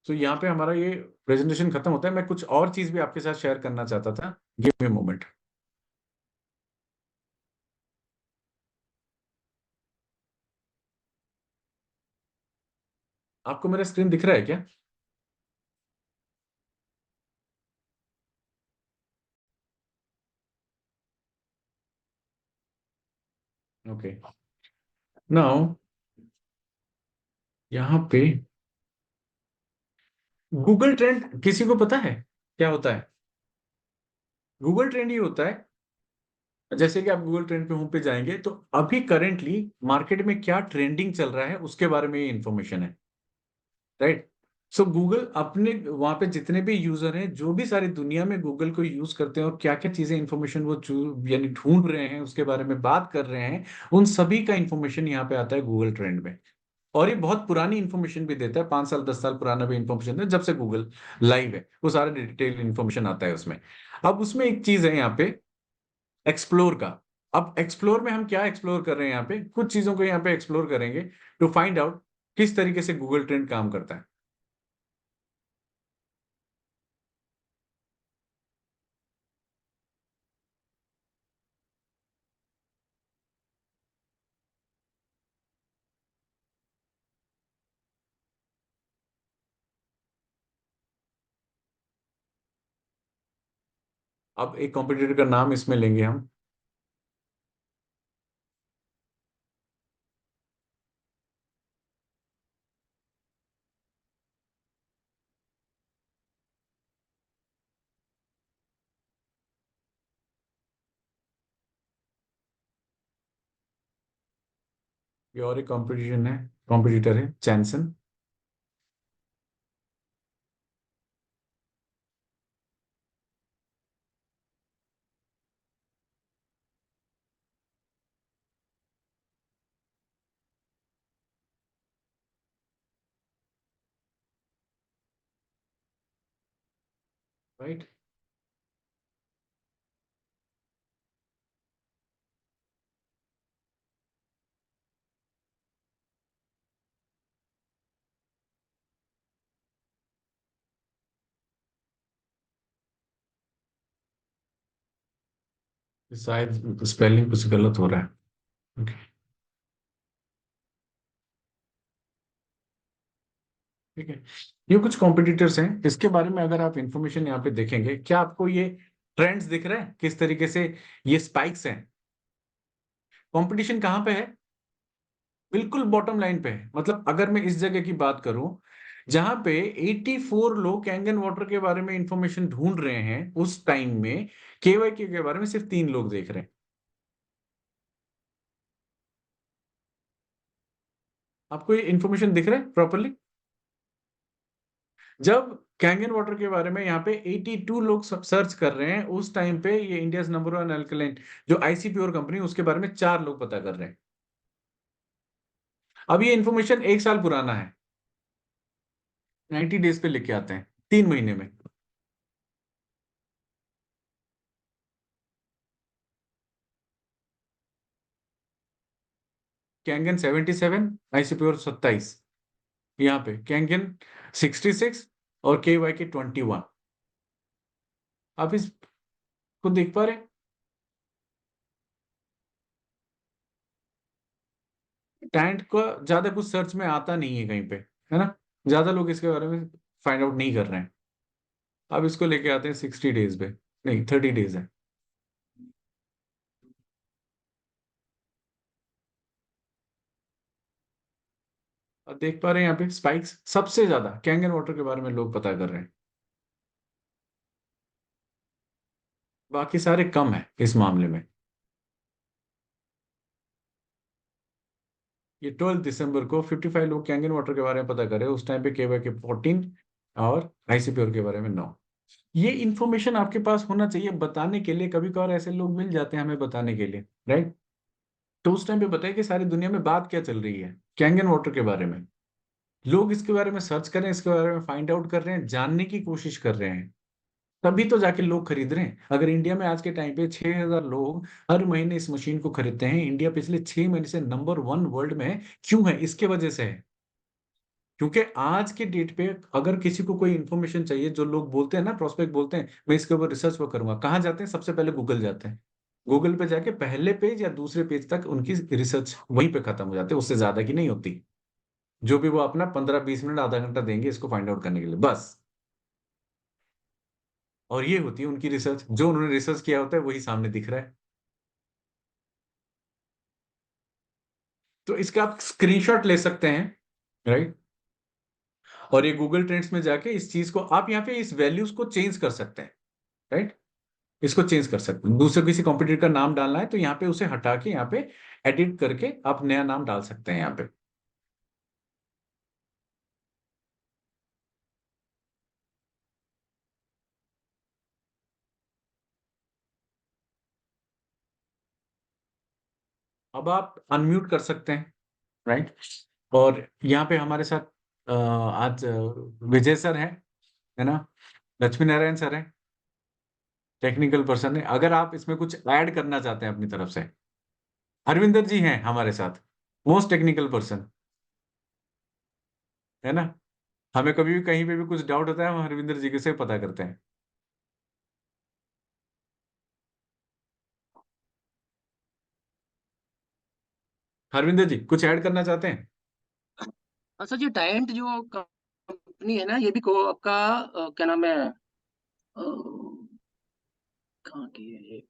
तो यहाँ पे हमारा ये प्रेजेंटेशन खत्म होता है। मैं कुछ और चीज भी आपके साथ शेयर करना चाहता था, गिव मी मोमेंट। आपको मेरा स्क्रीन दिख रहा है क्या? ओके। नाउ यहाँ पे गूगल ट्रेंड किसी को पता है क्या होता है? गूगल ट्रेंड ये होता है, जैसे कि आप गूगल ट्रेंड पे होम पे जाएंगे, तो अभी करेंटली मार्केट में क्या ट्रेंडिंग चल रहा है उसके बारे में ये इंफॉर्मेशन है, राइट। सो गूगल अपने वहां पे जितने भी यूजर हैं, जो भी सारी दुनिया में गूगल को यूज करते हैं, और क्या क्या चीजें इंफॉर्मेशन वो यानी ढूंढ रहे हैं, उसके बारे में बात कर रहे हैं, उन सभी का इंफॉर्मेशन यहाँ पे आता है गूगल ट्रेंड में। और ये बहुत पुरानी इंफॉर्मेशन भी देता है, 5 साल 10 साल पुराना भी इंफॉर्मेशन देता है, जब से गूगल लाइव है वो सारा डिटेल इंफॉर्मेशन आता है उसमें। अब उसमें एक चीज है यहाँ पे, एक्सप्लोर का। अब एक्सप्लोर में हम क्या एक्सप्लोर कर रहे हैं, यहाँ पे कुछ चीजों को यहाँ पे एक्सप्लोर करेंगे टू फाइंड आउट किस तरीके से गूगल ट्रेंड काम करता है। अब एक कॉम्पिटिटर का नाम इसमें लेंगे हम, ये और एक कॉम्पिटिशन है, कॉम्पिटिटर है चैनसन। राइट। शायद स्पेलिंग कुछ गलत हो रहा है। ओके। ठीक है। ये कुछ कॉम्पिटिटर्स हैं, इसके बारे में अगर आप इंफॉर्मेशन यहाँ पे देखेंगे, क्या आपको ये ट्रेंड्स दिख रहे हैं किस तरीके से ये स्पाइक्स हैं? कंपटीशन कहाँ पे है? बिल्कुल बॉटम लाइन पे है। मतलब अगर मैं इस जगह की बात करूं जहां पे 84 लोग कैंगन वाटर के बारे में इंफॉर्मेशन ढूंढ रहे हैं, उस टाइम में केवाईके के बारे में सिर्फ 3 लोग देख रहे हैं। आपको ये इंफॉर्मेशन दिख रहा है प्रॉपरली? जब कैंगन वाटर के बारे में यहाँ पे 82 लोग सर्च कर रहे हैं, उस टाइम पे ये इंडिया नंबर 1 अल्कलाइन जो आईसी प्योर कंपनी, उसके बारे में 4 लोग पता कर रहे हैं। अब ये इन्फॉर्मेशन 1 साल पुराना है, 90 डेज पे लेके आते हैं, 3 महीने में। कैंगन 77, आईसी प्योर 27, यहाँ पे कैंगन 66 और के वाई के 21। आप इसको देख पा रहे हैं? टैंट का ज्यादा कुछ सर्च में आता नहीं है कहीं पे, है ना? ज्यादा लोग इसके बारे में फाइंड आउट नहीं कर रहे हैं। अब इसको लेके आते हैं 60 डेज पे, नहीं 30 डेज है। अब देख पा रहे हैं यहाँ पे स्पाइक्स सबसे ज्यादा कैंगन वाटर के बारे में लोग पता कर रहे हैं, बाकी सारे कम है इस मामले में। ये 12 दिसंबर को 55 लोग कैंगन वाटर के बारे में पता कर रहे हैं, उस टाइम पे केवाई के 14 और आईसी प्योर के बारे में 9। ये इन्फॉर्मेशन आपके पास होना चाहिए बताने के लिए, कभी कभार ऐसे लोग मिल जाते हैं हमें बताने के लिए, राइट? तो उस टाइम पे बताइए कि सारी दुनिया में बात क्या चल रही है कैंगन वाटर के बारे में। लोग इसके बारे में सर्च करें, इसके बारे में फाइंड आउट कर रहे हैं, जानने की कोशिश कर रहे हैं, तभी तो जाके लोग खरीद रहे हैं। अगर इंडिया में आज के टाइम पे 6,000 लोग हर महीने इस मशीन को खरीदते हैं, इंडिया पिछले 6 महीने से नंबर 1 वर्ल्ड में है। क्यों है? इसके वजह से है, क्योंकि आज के डेट पे अगर किसी को कोई इन्फॉर्मेशन चाहिए, जो लोग बोलते हैं ना, प्रोस्पेक्ट बोलते हैं मैं इसके ऊपर रिसर्च वो करूंगा, कहाँ जाते हैं? सबसे पहले गूगल जाते हैं। गूगल पे जाके पहले पेज या दूसरे पेज तक उनकी रिसर्च वहीं पे खत्म हो जाती है, उससे ज्यादा की नहीं होती। जो भी वो अपना 15-20 मिनट आधा घंटा देंगे इसको फाइंड आउट करने के लिए, बस। और ये होती है उनकी रिसर्च, जो उन्होंने रिसर्च किया होता है वही सामने दिख रहा है। तो इसका आप स्क्रीनशॉट ले सकते हैं, राइट? और ये गूगल ट्रेंड्स में जाके इस चीज को आप यहाँ पे इस वैल्यूज को चेंज कर सकते हैं, राइट? इसको चेंज कर सकते हैं। दूसरे किसी कॉम्पिटिटर का नाम डालना है तो यहाँ पे उसे हटा के यहाँ पे एडिट करके आप नया नाम डाल सकते हैं यहाँ पे। अब आप अनम्यूट कर सकते हैं, राइट? और यहाँ पे हमारे साथ आज विजय सर है ना? लक्ष्मी नारायण सर है, टेक्निकल पर्सन है। अगर आप इसमें कुछ ऐड करना चाहते हैं अपनी तरफ से, हरविंदर जी हैं हमारे साथ, मोस्ट टेक्निकल पर्सन, है ना? हमें कभी भी कहीं पे भी कुछ डाउट होता है, हम हरविंदर जी के से पता करते हैं। हरविंदर जी कुछ ऐड करना चाहते हैं? अच्छा जी, टाइंट जो कंपनी है ना, ये भी को आपका क्या नाम है, कहाँ की है ये?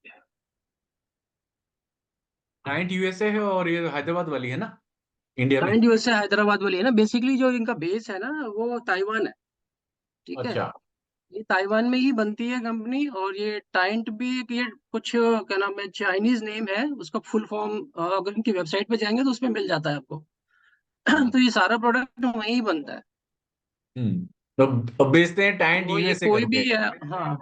क्लाइंट यूएसए है और ये हैदराबाद वाली है ना, इंडिया में। टाइंट यूएसए हैदराबाद वाली है ना। बेसिकली जो इनका बेस है ना, वो ताइवान है। ठीक है। अच्छा। ये ताइवान में ही बनती है कंपनी। और ये टाइंट भी ये कुछ क्या नाम है, चाइनीज नेम है उसका फुल फॉर्म। अगर इनकी वेबसाइट पे जाएंगे तो उसमें मिल जाता है आपको। हम्म। तो ये सारा प्रोडक्ट वहीं ही बनता है। तो अब बेचते हैं टाइंट तो ये यूएसए कोई करके। भी हाँ,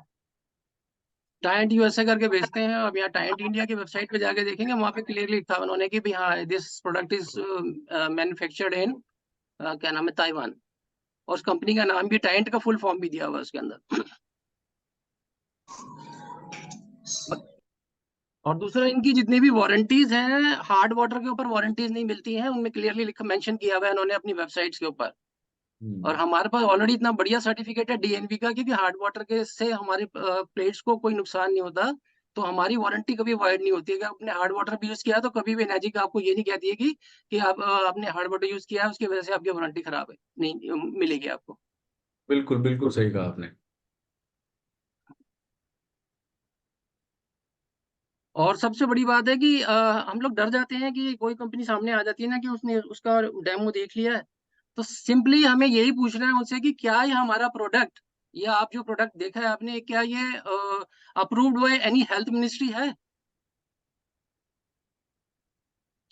टाइंट यूएसए करके बेचते हैं। अब यहाँ टाइंट इंडिया की वेबसाइट पे जाके देखेंगे, वहाँ पे क्लियरली लिखा है उन्होंने कि भी हाँ, this product is manufactured in क्या नाम है, ताइवान। और उस कंपनी का नाम भी, टाइंट का फुल फॉर्म भी दिया हुआ है उसके अंदर। और दूसरा, इनकी जितनी भी वारंटीज हैं, हार्ड वाटर के ऊपर वारंटीज नहीं मिलती हैं, उनमें क्लियरली लिखा मेंशन किया हुआ है उन्होंने अपनी वेबसाइट्स के ऊपर। और हम्म। हमारे पास ऑलरेडी इतना बढ़िया सर्टिफिकेट है डीएनवी का, क्योंकि हार्ड वाटर के से हमारे प्लेट्स को कोई नुकसान नहीं होता। तो हमारी वारंटी कभी वॉइड नहीं होती है। अगर आपने हार्ड वाटर भी यूज किया है तो कभी भी एनर्जी आपको ये नहीं कहती है कि आप आपने हार्ड वाटर यूज किया है उसकी वजह से आपकी वारंटी खराब है, नहीं मिलेगी आपको। बिल्कुल, बिल्कुल सही कहा आपने। और सबसे बड़ी बात है कि हम लोग डर जाते हैं कि कोई कंपनी सामने आ जाती है ना कि उसने उसका डेमो देख लिया है, तो सिंपली हमें यही पूछना है उनसे कि क्या ये हमारा प्रोडक्ट या आप जो प्रोडक्ट देखा है आपने, क्या ये approved by any health ministry है?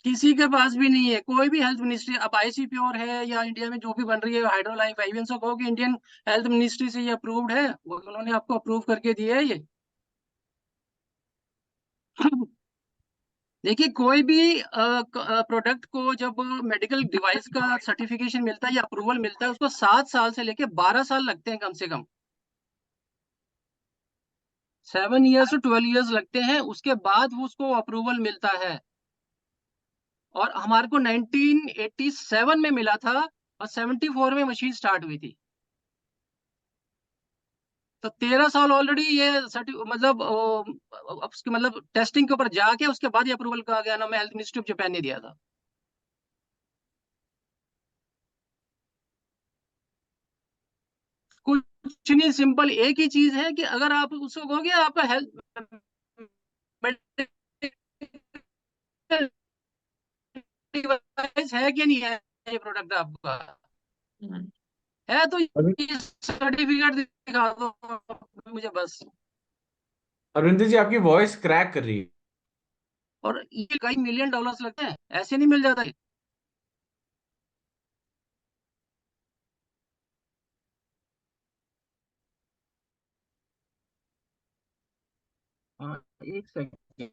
किसी के पास भी नहीं है, कोई भी हेल्थ मिनिस्ट्री। अब आईसी प्योर है या इंडिया में जो भी बन रही है हाइड्रोलाइफ आईवीएन से कहो कि इंडियन हेल्थ मिनिस्ट्री से ये अप्रूव्ड है, वो उन्होंने आपको अप्रूव करके दिया है ये। देखिए कोई भी प्रोडक्ट को जब मेडिकल डिवाइस का सर्टिफिकेशन मिलता है या अप्रूवल मिलता है उसको 7 साल से लेके 12 साल लगते हैं कम से कम। 7 ईयर्स टू 12 ईयर्स लगते हैं, उसके बाद वो उसको अप्रूवल मिलता है। और हमारे को 1987 में मिला था और 74 में मशीन स्टार्ट हुई थी। तो 13 साल ऑलरेडी ये मतलब उसके मतलब टेस्टिंग के ऊपर जाके उसके बाद ये अप्रूवल का गया नाम हेल्थ मिनिस्ट्री ऑफ जापान ने दिया था। कुछ नहीं, सिंपल एक ही चीज है कि अगर आप उसको कहोगे आपका हेल्थ डिवाइस है कि नहीं है ये प्रोडक्ट आपका, हम्म। है तो अरविंद ये सर्टिफिकेट दिखा दो मुझे बस। अरविंद जी, आपकी वॉइस क्रैक कर रही है। और ये कई मिलियन डॉलर्स लगते हैं, ऐसे नहीं मिल जाता है। हाँ, एक सेकंड।